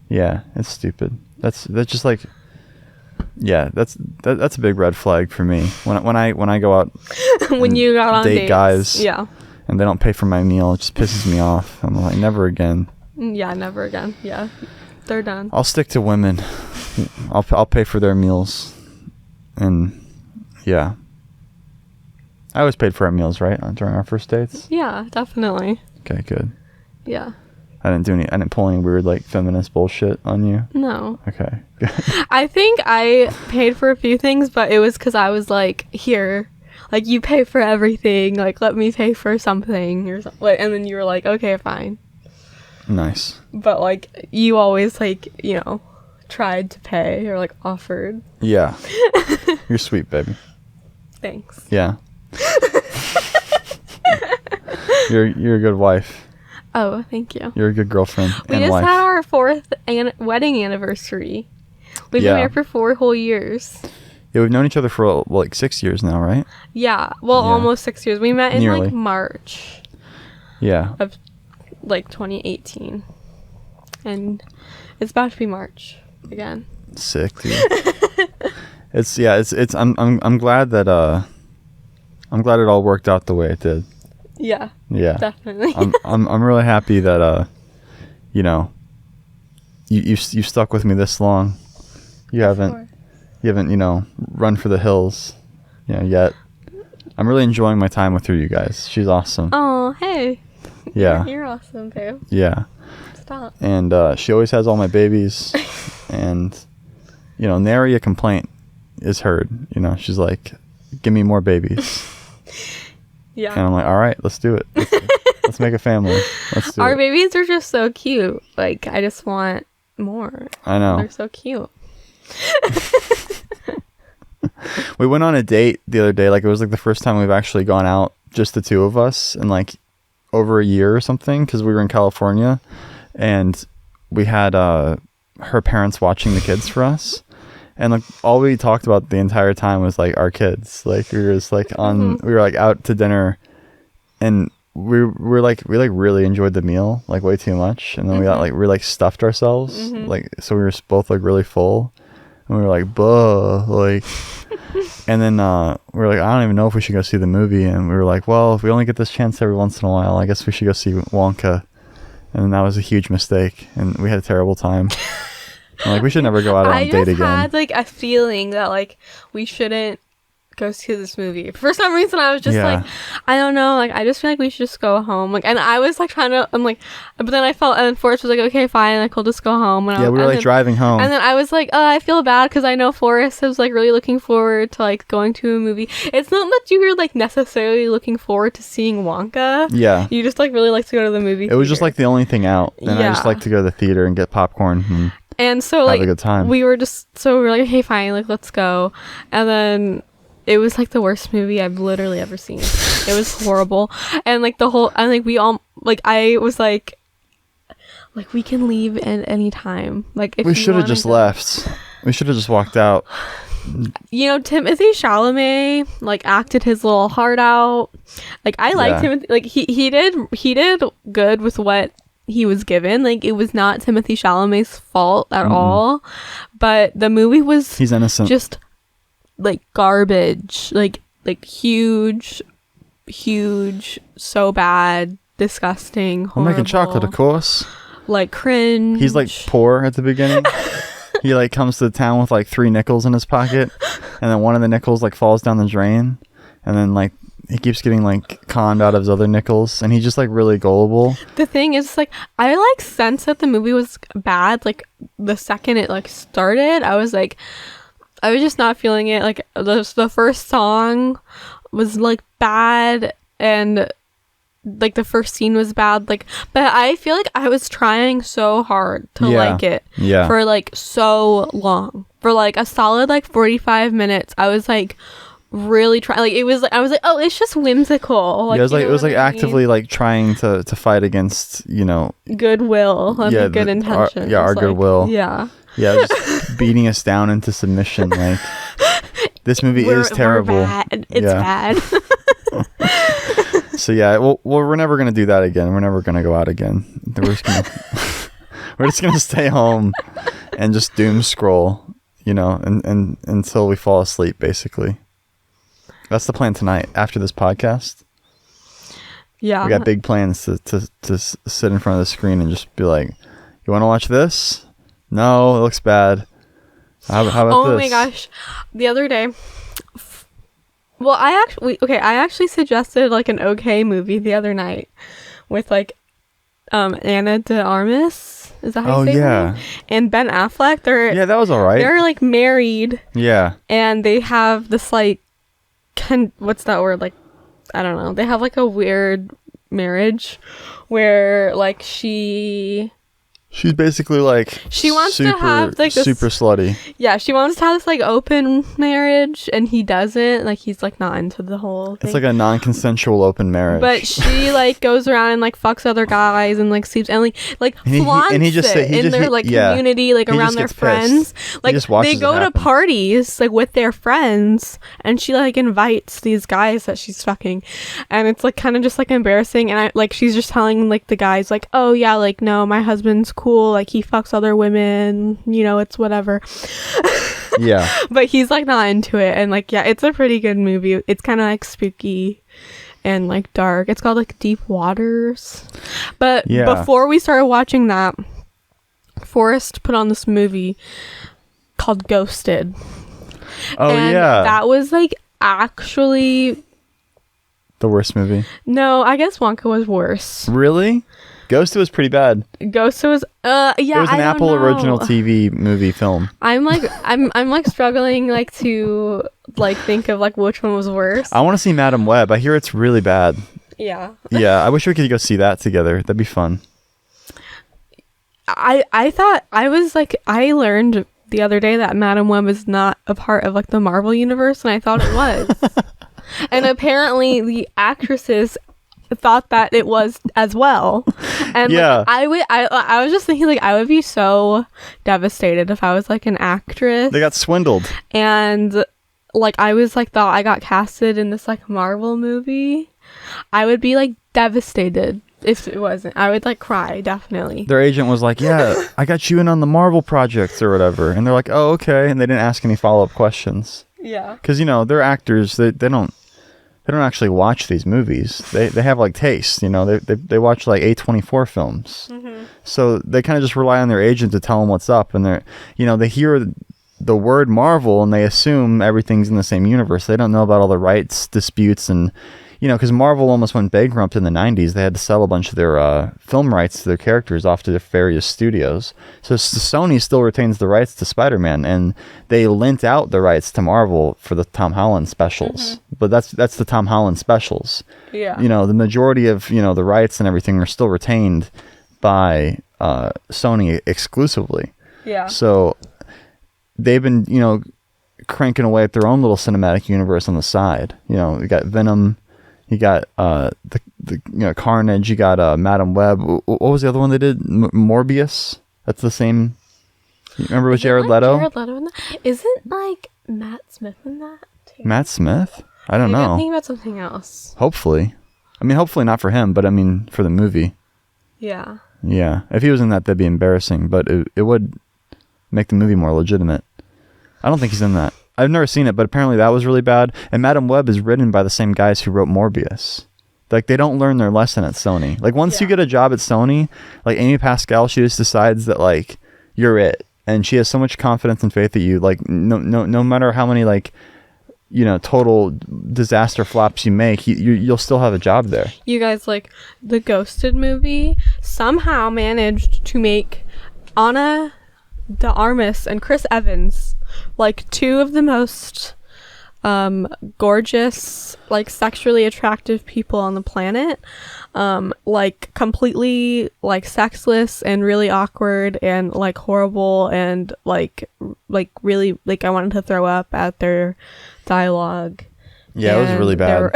Yeah, it's stupid. That's just like, yeah, that's a big red flag for me. When I go out when you got on date dates, guys, yeah, and they don't pay for my meal, it just pisses me off. I'm like, never again. Yeah, never again. Yeah, they're done. I'll stick to women. I'll pay for their meals, and yeah. I always paid for our meals, right, during our first dates? Yeah, definitely. Okay, good. Yeah. I didn't pull any weird like feminist bullshit on you. No. Okay. I think I paid for a few things, but it was because I was like, here, like you pay for everything, like let me pay for something or something. And then you were like, okay, fine. Nice. But like you always like, you know, tried to pay or like offered. Yeah. You're sweet, baby. Thanks. Yeah. You're a good wife. Oh, thank you. You're a good girlfriend we and just wife. had our 4th wedding anniversary. We've been married for 4 whole years. Yeah, we've known each other for like 6 years now, right? Yeah, well, Yeah. almost 6 years. We met in Nearly. like March. Yeah. Of like 2018, and it's about to be March again. Sick, dude. It's I'm glad that I'm glad it all worked out the way it did. Yeah. Yeah. Definitely. I'm really happy that you know, you stuck with me this long. You haven't you know, run for the hills, you know, yet. I'm really enjoying my time with her, you guys. She's awesome. Oh, hey. Yeah. You're awesome, babe. Yeah. Stop. And she always has all my babies. And, you know, nary a complaint is heard. You know, she's like, give me more babies. Yeah. And I'm like, all right, let's do it. Let's make a family. Let's do Our it. babies are just so cute. Like, I just want more. I know. They're so cute. We went on a date the other day. Like, it was like the first time we've actually gone out, just the two of us, in like over a year or something, because we were in California. And we had her parents watching the kids for us. And like all we talked about the entire time was like our kids. Like we were just like we were like out to dinner, and we really enjoyed the meal like way too much. And then we like stuffed ourselves like, so we were both like really full, and we were like, buh, like. And then we were like, I don't even know if we should go see the movie. And we were like, well, if we only get this chance every once in a while, I guess we should go see Wonka. And then that was a huge mistake, and we had a terrible time. I'm like, we should never go out on a date again. I just had like a feeling that like we shouldn't go see this movie. For some reason, I was just like, I don't know, like I just feel like we should just go home. Like, and I was like trying to, I'm like, but then I felt, and then Forrest was like, okay, fine, like we'll just go home. And we were like driving home, and then I was like, oh, I feel bad because I know Forrest was like really looking forward to like going to a movie. It's not that you were like necessarily looking forward to seeing Wonka. Yeah, you just like really like to go to the movie. It was just like the only thing out, and I just like to go to the theater and get popcorn. And so like have a good time. We were like, hey, fine, like let's go. And then it was like the worst movie I've literally ever seen. It was horrible. And like I think we all like, I was like we can leave at any time. Like if we should have just left. We should have just walked out. You know, Timothy Chalamet like acted his little heart out. Like I liked him. Like he did good with what he was given. Like it was not Timothy Chalamet's fault at all, but the movie was, he's innocent, just like garbage, like huge, so bad, disgusting, horrible. I'm making chocolate, of course. Like cringe. He's like poor at the beginning. He like comes to town with like 3 nickels in his pocket, and then one of the nickels like falls down the drain, and then like he keeps getting like conned out of his other nickels, and he's just like really gullible. The thing is, like, I like sense that the movie was bad. Like the second it like started, I was just not feeling it. Like the first song was like bad, and like the first scene was bad. Like, but I feel like I was trying so hard to like it for like so long, for like a solid like 45 minutes. I was like really trying. Like, it was like I was like, oh, it's just whimsical. Like, it was like actively like trying to fight against, you know, goodwill and good intentions. Our like, goodwill. Yeah, just beating us down into submission. Like, this movie is terrible. It's bad. So yeah, well, we're never gonna do that again. We're never gonna go out again. We're just gonna stay home and just doom scroll, you know, and until we fall asleep. Basically, that's the plan tonight. After this podcast, we got big plans to sit in front of the screen and just be like, "You want to watch this? No, it looks bad. How about this?" Oh my gosh, the other day. Well, I actually suggested like an okay movie the other night with like Anna de Armas. Is that how you say her name? And Ben Affleck. That was all right. They're like married. Yeah. And they have this like what's that word? Like, I don't know. They have like a weird marriage where like she's basically like she wants to have like this super slutty. Yeah, she wants to have this like open marriage, and he doesn't. Like, he's like not into the whole thing. It's like a non-consensual open marriage. But she like goes around and like fucks other guys and like sleeps and like flaunts it in their like community, like around their friends. Like, they go to parties like with their friends, and she like invites these guys that she's fucking, and it's like kind of just like embarrassing. And she's just telling like the guys like, oh yeah, like no, my husband's cool, like he fucks other women, you know, it's whatever. Yeah. But he's like not into it, and like, yeah, it's a pretty good movie. It's kind of like spooky and like dark. It's called like Deep Waters. But before we started watching that, Forrest put on this movie called Ghosted. Oh, and that was like actually the worst movie. No, I guess Wonka was worse. Really? Ghosted was pretty bad. Ghosted was it was an Apple original TV movie film. I'm like struggling like to like think of like which one was worse. I want to see Madam Web. I hear it's really bad. Yeah. Yeah, I wish we could go see that together. That'd be fun. I thought I learned the other day that Madam Web is not a part of like the Marvel universe, and I thought it was. And apparently the actresses thought that it was as well. And like, I was just thinking like I would be so devastated if I was like an actress. They got swindled. And like I was like thought I got casted in this like Marvel movie. I would be like devastated if it wasn't. I would like cry, definitely. Their agent was like, yeah, I got you in on the Marvel projects or whatever. And they're like, oh, okay. And they didn't ask any follow-up questions. Yeah. Because, you know, they're actors. They don't actually watch these movies. They have like taste, you know. They watch like A24 films. Mm-hmm. So they kind of just rely on their agent to tell them what's up, and they hear the word Marvel and they assume everything's in the same universe. They don't know about all the rights disputes, and you know, because Marvel almost went bankrupt in the 90s. They had to sell a bunch of their film rights to their characters off to their various studios. So Sony still retains the rights to Spider-Man, and they lent out the rights to Marvel for the Tom Holland specials. Mm-hmm. But that's the Tom Holland specials. Yeah. You know, the majority of, you know, the rights and everything are still retained by Sony exclusively. Yeah. So they've been, you know, cranking away at their own little cinematic universe on the side. You know, you got Venom. You got the you know, Carnage. You got Madam Web. What was the other one they did? Morbius. That's the same. You remember with Jared Leto? Jared Leto in that? Isn't like Matt Smith in that too? Matt Smith? I don't know. I'm thinking about something else. Hopefully. I mean, hopefully not for him, but I mean for the movie. Yeah. Yeah. If he was in that, that'd be embarrassing, but it would make the movie more legitimate. I don't think he's in that. I've never seen it, but apparently that was really bad. And Madam Web is written by the same guys who wrote Morbius. Like, they don't learn their lesson at Sony. Like, once you get a job at Sony, like Amy Pascal, she just decides that like you're it, and she has so much confidence and faith that you like no matter how many like total disaster flops you make, you'll still have a job there. You guys, like, the Ghosted movie somehow managed to make Ana de Armas and Chris Evans, like, two of the most gorgeous, like, sexually attractive people on the planet, like, completely, like, sexless and really awkward and, like, horrible and, like really, like, I wanted to throw up at their dialogue. Yeah, it was really bad.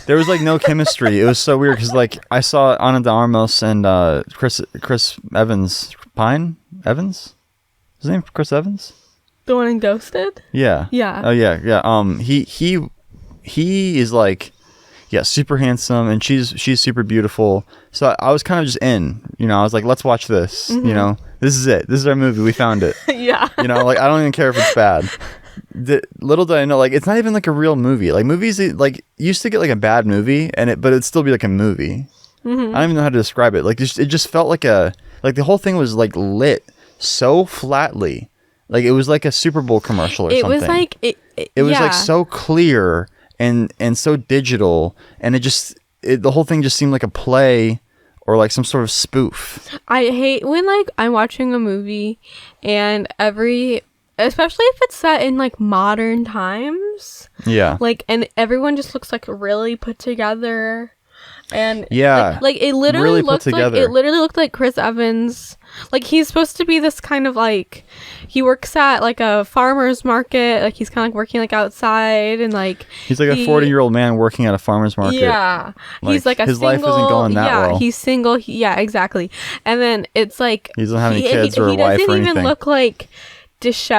There was, like, no chemistry. It was so weird because, like, I saw Ana de Armas and Chris Evans. Evans? His name Chris Evans? The one in Ghosted? Yeah. Yeah. Oh, yeah, yeah. He is, like, yeah, super handsome, and she's super beautiful. So I was kind of just in, I was like, let's watch this. Mm-hmm. This is it. This is our movie. We found it. Yeah. Like, I don't even care if it's bad. Little did I know, like, it's not even like a real movie. Like, movies, like, used to get like a bad movie, but it'd still be like a movie. Mm-hmm. I don't even know how to describe it. Like, it just felt like the whole thing was like lit so flatly. Like, it was like a Super Bowl commercial or something. It was like it was like so clear and so digital, and the whole thing just seemed like a play or like some sort of spoof. I hate when, like, I'm watching a movie and especially if it's set in, like, modern times. Yeah. Like, and everyone just looks like really put together. And yeah, like it literally looked like Chris Evans. Like, he's supposed to be this kind of, like, he works at, like, a farmer's market. Like, he's kind of, like, working, like, outside, and, like, he's like a 40-year-old man working at a farmer's market. Yeah, like, he's like his life isn't going that well. Yeah, he's single. Yeah, exactly. And then it's like he doesn't have any kids or a wife or anything. He doesn't even look like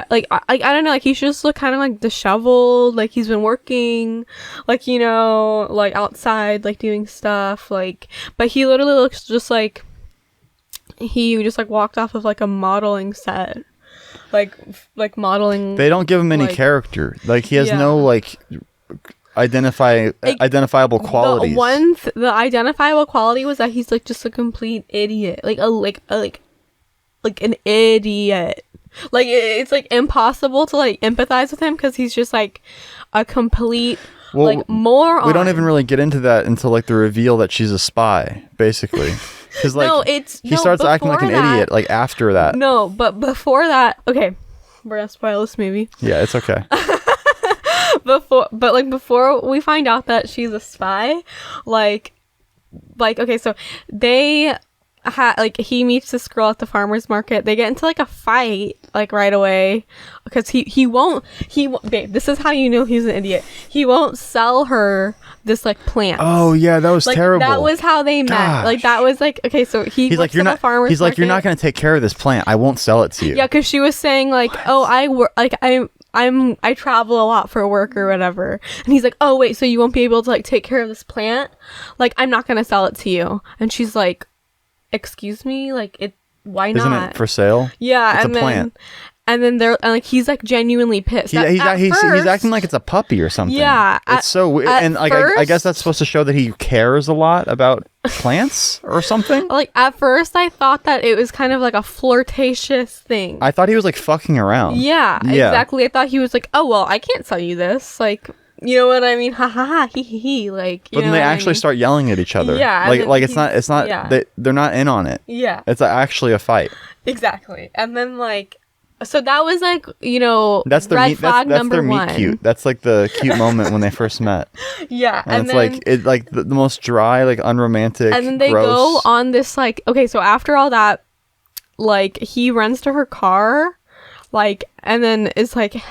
like I don't know, like, he should just look kind of like disheveled, like he's been working, like, like outside, like doing stuff, like, but he literally looks just like he just, like, walked off of, like, a modeling set, like modeling. They don't give him any, like, character. Like, he has no, like, identifiable qualities. The identifiable quality was that he's, like, just a complete idiot, like an idiot. Like, it's, like, impossible to, like, empathize with him because he's just, like, a complete, like, moron. We don't even really get into that until, like, the reveal that she's a spy, basically. Because, like, he starts acting like an idiot, like, after that. No, but before that, okay, we're gonna spoil this movie. Yeah, it's okay. Before we find out that she's a spy, like, okay, so they he meets this girl at the farmer's market. They get into, like, a fight, like, right away, because he won't babe, this is how you know he's an idiot. He won't sell her this, like, plant. Oh yeah, that was, like, terrible. That was how they met. Gosh. Like, that was, like, okay, so he's like, you're not farmer's he's like, you're not going to take care of this plant. I won't sell it to you. Yeah, because she was saying, like, oh, I travel a lot for work or whatever. And he's like, oh, wait, so you won't be able to, like, take care of this plant? Like, I'm not going to sell it to you. And she's like, excuse me? Like, why not? Isn't it for sale? Yeah. It's a plant. And then like, he's, like, genuinely pissed. He's acting like it's a puppy or something. Yeah. It's so weird. And, like, I guess that's supposed to show that he cares a lot about plants or something. Like, at first I thought that it was kind of like a flirtatious thing. I thought he was, like, fucking around. Yeah, exactly. I thought he was like, oh, well, I can't sell you this. Like, you know what I mean? Ha ha ha, he he he. Like, but then they actually start yelling at each other. Yeah. Like it's not. Yeah. They're not in on it. Yeah. It's actually a fight. Exactly. And then, like, so that was, like, that's their red flag that's number their meet 1. Cute. That's, like, the cute moment when they first met. Yeah. And it's then, like, it, like, the most dry, like, unromantic, and then they gross. go on this, like, okay, so after all that, like, he runs to her car, like, and then is like,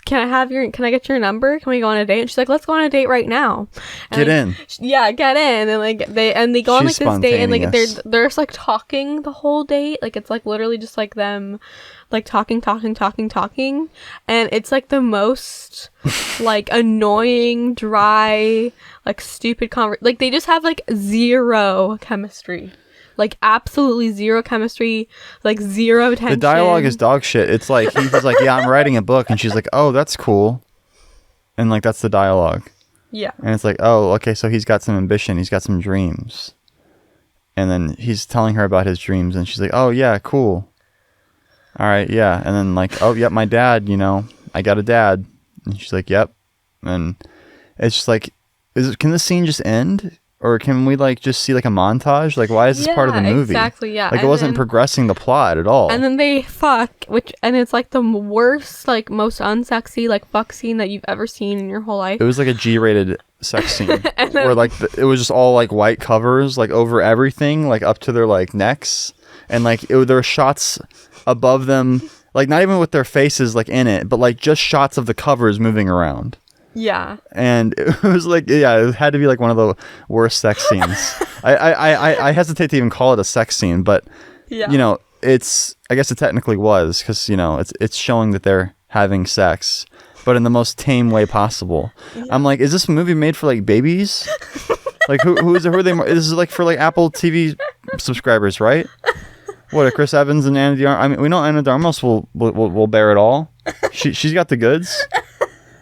can I get your number? Can we go on a date? And she's like, let's go on a date right now. And, get in. Yeah, get in. And, like, they go on, like, this date, and, like, they're just, like, talking the whole date. Like, it's, like, literally just, like, them, like, talking. And it's, like, the most, like, annoying, dry, like, stupid like, they just have, like, zero chemistry. Like, absolutely zero chemistry, like, zero tension. The dialogue is dog shit. It's like, he's like, yeah, I'm writing a book. And she's like, oh, that's cool. And, like, that's the dialogue. Yeah. And it's like, oh, okay, so he's got some ambition. He's got some dreams. And then he's telling her about his dreams. And she's like, oh, yeah, cool. All right, yeah. And then, like, oh, yeah, my dad, I got a dad. And she's like, yep. And it's just like, can this scene just end? Or can we like just see like a montage? Like, why is this part of the movie? Exactly, yeah. Like, it wasn't progressing the plot at all. And then they fuck, and it's like the worst, like most unsexy, like fuck scene that you've ever seen in your whole life. It was like a G-rated sex scene where like it was just all like white covers like over everything, like up to their like necks, and like there were shots above them, like not even with their faces like in it, but like just shots of the covers moving around. Yeah. And it was like, yeah, it had to be like one of the worst sex scenes. I hesitate to even call it a sex scene, but yeah. You know, I guess it technically was, because, you know, it's showing that they're having sex, but in the most tame way possible. Yeah. I'm like, is this movie made for like babies? Like who are they? This is like for like Apple TV subscribers, right? What, Chris Evans and Anna de Armas? I mean, we know Anna de Armas will bear it all. She's got the goods.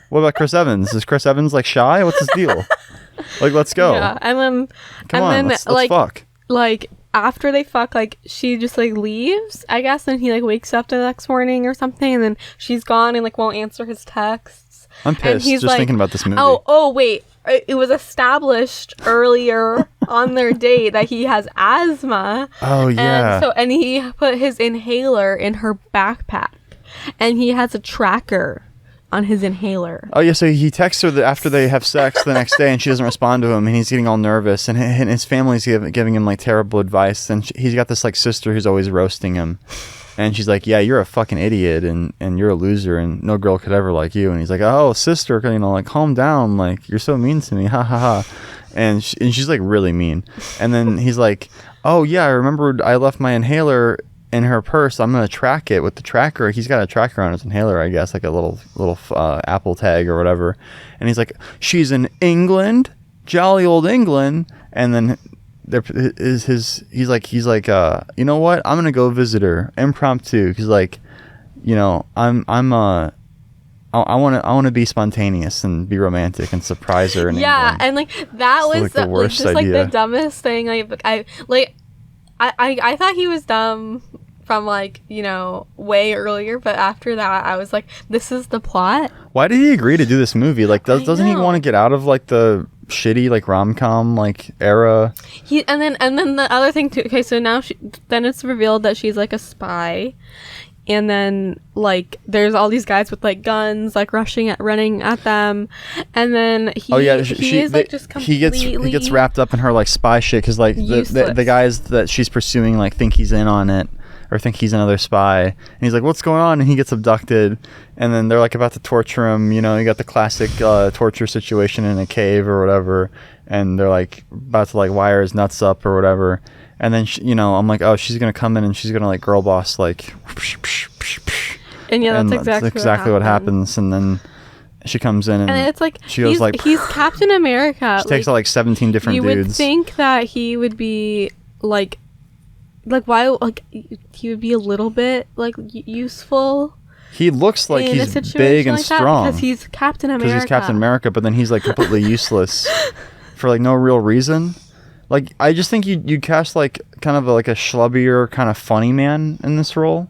What about Chris Evans? Is Chris Evans like shy? What's his deal? Like, let's go. Yeah, and then let's fuck. Like after they fuck, like she just like leaves, I guess, and he like wakes up the next morning or something, and then she's gone and like won't answer his texts. I'm pissed. And he's just like, thinking about this movie. Oh wait, it was established earlier on their date that he has asthma. Oh yeah. And he put his inhaler in her backpack, and he has a tracker on his inhaler. Oh yeah, so he texts her that after they have sex the next day, and she doesn't respond to him, and he's getting all nervous, and his family's giving him like terrible advice, and he's got this like sister who's always roasting him, and she's like, yeah, you're a fucking idiot, and you're a loser, and no girl could ever like you. And he's like, oh sister, you know, like calm down, like you're so mean to me, ha ha ha. And she's like really mean. And then he's like, oh yeah, I remembered I left my inhaler in her purse. I'm gonna track it with the tracker. He's got a tracker on his inhaler, I guess, like a little Apple tag or whatever. And he's like, she's in England, jolly old England. And then he's like, you know what? I'm gonna go visit her impromptu, because like, you know, I want to be spontaneous and be romantic and surprise her in yeah, England. And like that was like the worst just idea. like the dumbest thing. I thought he was dumb from like, you know, way earlier, but after that I was like, this is the plot. Why did he agree to do this movie? Like, doesn't he want to get out of like the shitty like rom-com like era? And then the other thing too. Okay, so now then it's revealed that she's like a spy. And then like there's all these guys with like guns like running at them, and then he gets wrapped up in her like spy shit, because like the guys that she's pursuing like think he's in on it, or think he's another spy, and he's like, what's going on? And he gets abducted, and then they're like about to torture him. You know, you got the classic torture situation in a cave or whatever, and they're like about to like wire his nuts up or whatever. And then, you know, I'm like, oh, she's going to come in and she's going to like girl boss, like, and yeah, that's exactly what happens. And then she comes in and it's like, she goes like, he's Captain America. She takes out like 17 different dudes. You would think that he would be like why, like he would be a little bit like useful. He looks like he's big and strong. Because he's Captain America. But then he's like completely useless for like no real reason. Like, I just think you'd cast like kind of like a schlubbier kind of funny man in this role,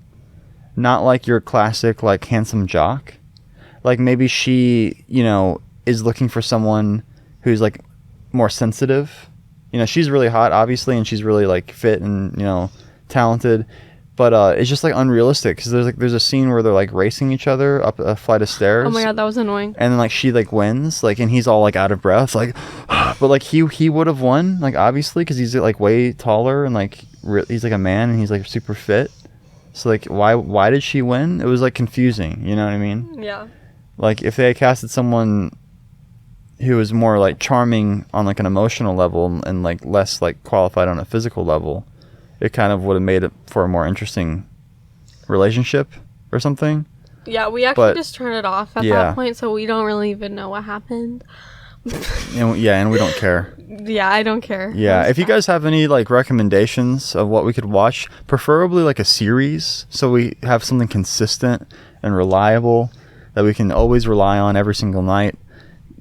not like your classic like handsome jock. Like maybe she, you know, is looking for someone who's like more sensitive. You know, she's really hot, obviously, and she's really like fit and, you know, talented. But it's just like unrealistic, because there's a scene where they're like racing each other up a flight of stairs. Oh my god, that was annoying. And then like she like wins, like, and he's all like out of breath, like, but like he would have won, like obviously, because he's like way taller and like he's like a man and he's like super fit. So like why did she win? It was like confusing, you know what I mean? Yeah. Like if they had casted someone who was more like charming on like an emotional level and like less like qualified on a physical level, it kind of would have made it for a more interesting relationship or something. Yeah, we actually just turned it off at that point, so we don't really even know what happened. and we don't care. Yeah, I don't care. Yeah, if you guys have any like recommendations of what we could watch, preferably like a series, so we have something consistent and reliable that we can always rely on every single night.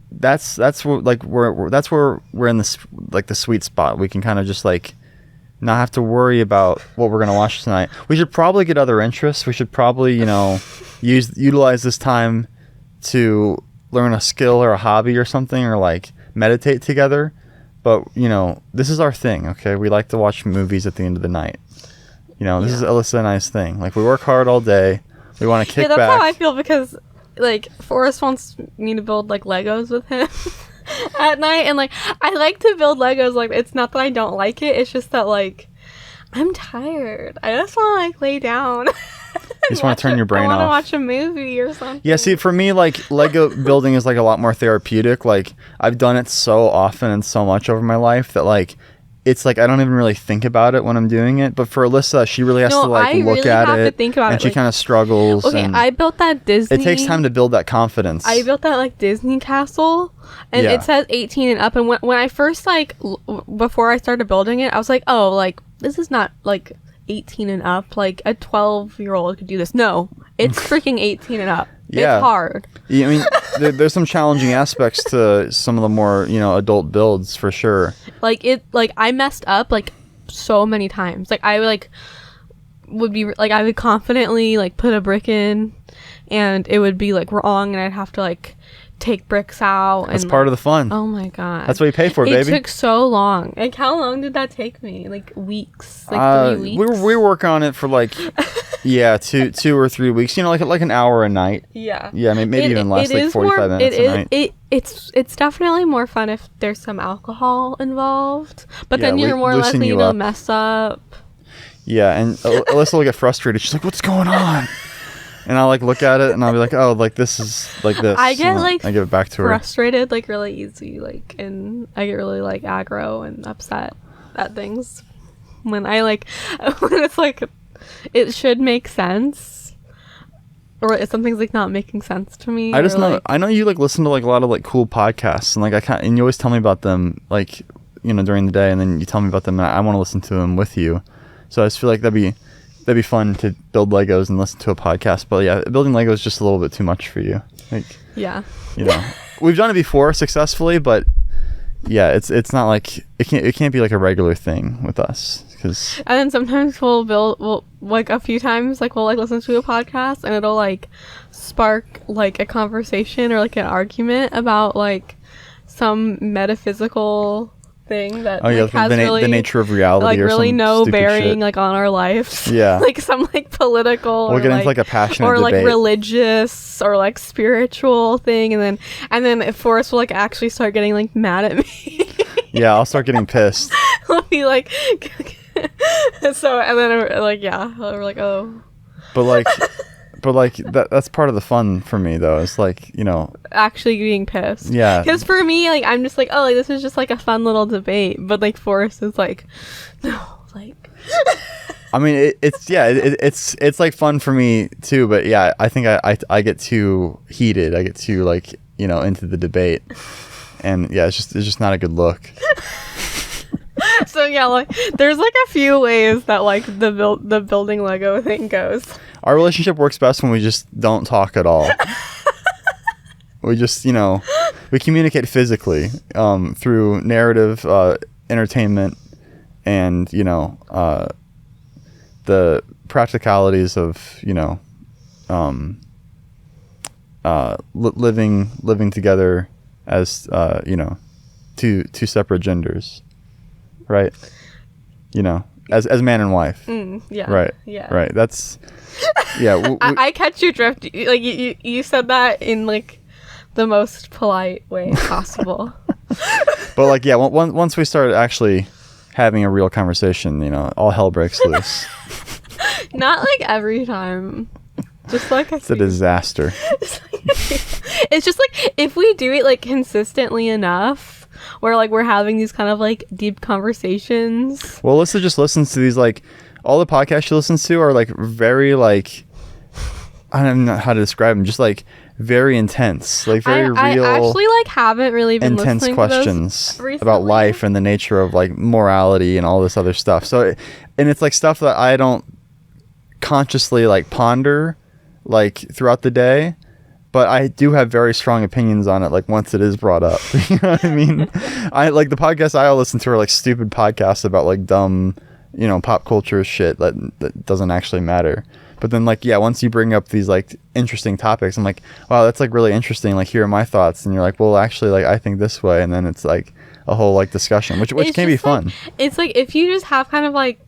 That's where we're in this like the sweet spot. We can kind of just like not have to worry about what we're going to watch tonight. We should probably get other interests. We should probably, you know, utilize this time to learn a skill or a hobby or something, or like meditate together. But, you know, this is our thing, okay? We like to watch movies at the end of the night. You know, this is Alyssa and I's thing. Like, we work hard all day. We want to kick back. Yeah, that's how I feel, because, like, Forrest wants me to build, like, Legos with him at night. And, like, I like to build Legos. Like, it's not that I don't like it. It's just that, like, I'm tired. I just want to, like, lay down. You just want to turn your brain off. I want to watch a movie or something. Yeah, see, for me, like, Lego building is, like, a lot more therapeutic. Like, I've done it so often and so much over my life that, like, it's, like, I don't even really think about it when I'm doing it. But for Alyssa, she really has to, like, look at it. And she kind of struggles. Okay, I built that Disney. It takes time to build that confidence. I built that, like, Disney castle. And it says 18 and up. And when I first, like, before I started building it, I was like, oh, like, this is not, like, 18 and up. Like, a 12-year-old could do this. No, it's freaking 18 and up. Yeah. It's hard. Yeah, I mean, there's some challenging aspects to some of the more, you know, adult builds for sure. Like, I messed up, like, so many times. Like, I, like, would be, like, I would confidently, like, put a brick in, and it would be, like, wrong, and I'd have to, like, take bricks out. That's part of the fun. Oh my god. That's what you pay for, baby. It took so long. Like, how long did that take me? Like, weeks? Like, 3 weeks? We were working on it for, like, yeah, 2 or 3 weeks. You know, like an hour a night. Yeah. Yeah, maybe even less, like 45 minutes a night. It's definitely more fun if there's some alcohol involved. But then you're more likely to mess up. Yeah, and Alyssa will get frustrated. She's like, what's going on? And I'll, like, look at it, and I'll be like, oh, like, this is, like, this. I get, like, I give it back to her. Frustrated, like, really easy, like, and I get really, like, aggro and upset at things. When I, like, when it's, like, it should make sense, or if something's, like, not making sense to me. I just know, like, I know you, like, listen to, like, a lot of, like, cool podcasts, and, like, and you always tell me about them, like, you know, during the day, and then you tell me about them, and I want to listen to them with you. So I just feel like that'd be fun to build Legos and listen to a podcast. But yeah, building Legos is just a little bit too much for you. Like, yeah, you know, we've done it before successfully, but yeah, it's not like it can't be like a regular thing with us. And then sometimes we'll like a few times, like, we'll, like, listen to a podcast, and it'll, like, spark, like, a conversation or, like, an argument about, like, some metaphysical thing that has the nature of reality, like, or really no bearing shit. Like, on our lives. Yeah. Like, some, like, political we'll get into, like, a passionate or debate. Like, religious or, like, spiritual thing, and then if Forrest will, like, actually start getting, like, mad at me. Yeah, I'll start getting pissed. I'll be like so, and then, like, yeah, we're like, oh, but like that's part of the fun for me, though. It's like, you know, actually being pissed. Yeah. Because for me, like, I'm just like, oh, like, this is just, like, a fun little debate. But, like, Forrest is like, no, like. I mean, it's like fun for me too. But yeah, I think I get too heated. I get too, like, you know, into the debate, and yeah, it's just not a good look. So yeah, like, there's, like, a few ways that, like, the building Lego thing goes. Our relationship works best when we just don't talk at all. We just, you know, we communicate physically through narrative, entertainment, and, you know, the practicalities of, you know, living together as, you know, two separate genders. Right, you know, as man and wife. Yeah. Right. Yeah. Right. That's. Yeah. I catch your drift. Like, you said that in, like, the most polite way possible. But, like, yeah, once we start actually having a real conversation, you know, all hell breaks loose. Not, like, every time. Just, like, it's a disaster. It's just, like, if we do it, like, consistently enough, where, like, we're having these kind of, like, deep conversations. Well, Alyssa just listens to these, like, all the podcasts she listens to are, like, very, like, I don't know how to describe them, just, like, very intense, like, very real. I actually, like, haven't really been intense listening questions to those about life and the nature of, like, morality and all this other stuff. So, and it's, like, stuff that I don't consciously, like, ponder, like, throughout the day. But I do have very strong opinions on it, like, once it is brought up. You know what I mean? I like the podcasts I listen to are, like, stupid podcasts about, like, dumb, you know, pop culture shit that doesn't actually matter. But then like, yeah, once you bring up these like interesting topics, I'm like, wow, that's like really interesting. Like, here are my thoughts. And you're like, well, actually, like, I think this way. And then it's like a whole like discussion, which can be fun. Like, it's like if you just have kind of like,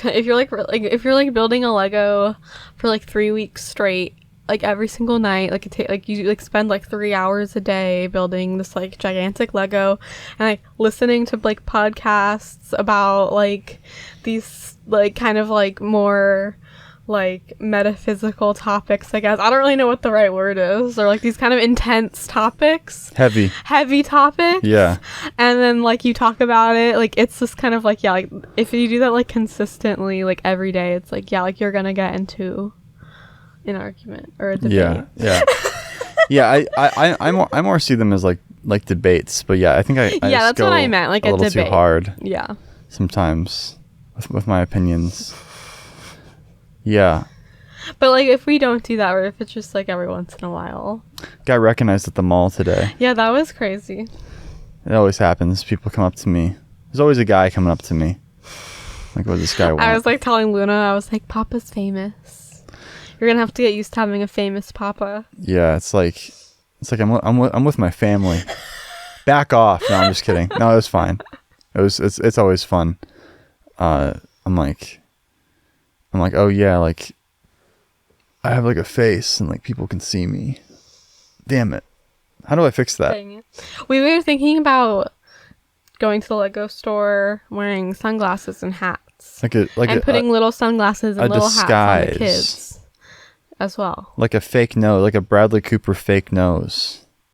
if you're like building a Lego for like 3 weeks straight, like every single night, like you like spend like 3 hours a day building this like gigantic Lego, and like listening to like podcasts about like these like kind of like more like metaphysical topics, I guess. I don't really know what the right word is, or like these kind of intense topics, heavy topics, yeah, and then like you talk about it, like it's just kind of like, yeah, like if you do that like consistently, like every day, it's like, yeah, like you're gonna get into an argument or a debate. Yeah. I more see them as like debates, but yeah, I think I yeah, that's what I meant, like a little debate. too hard, yeah, sometimes with my opinions. Yeah. But like if we don't do that, or if it's just like every once in a while. Got recognized at the mall today. Yeah, that was crazy. It always happens. People come up to me. There's always a guy coming up to me. Like, what does this guy want? I was like telling Luna, I was like, Papa's famous. You're gonna have to get used to having a famous Papa. Yeah, it's like I'm with my family. Back off. No, I'm just kidding. No, it was fine. It's always fun. I'm like, oh yeah, like I have like a face and like people can see me. Damn it. How do I fix that? Dang it. We were thinking about going to the Lego store, wearing sunglasses and hats. And putting little sunglasses and little disguise. hats on the kids as well. Like a fake nose, like a Bradley Cooper fake nose.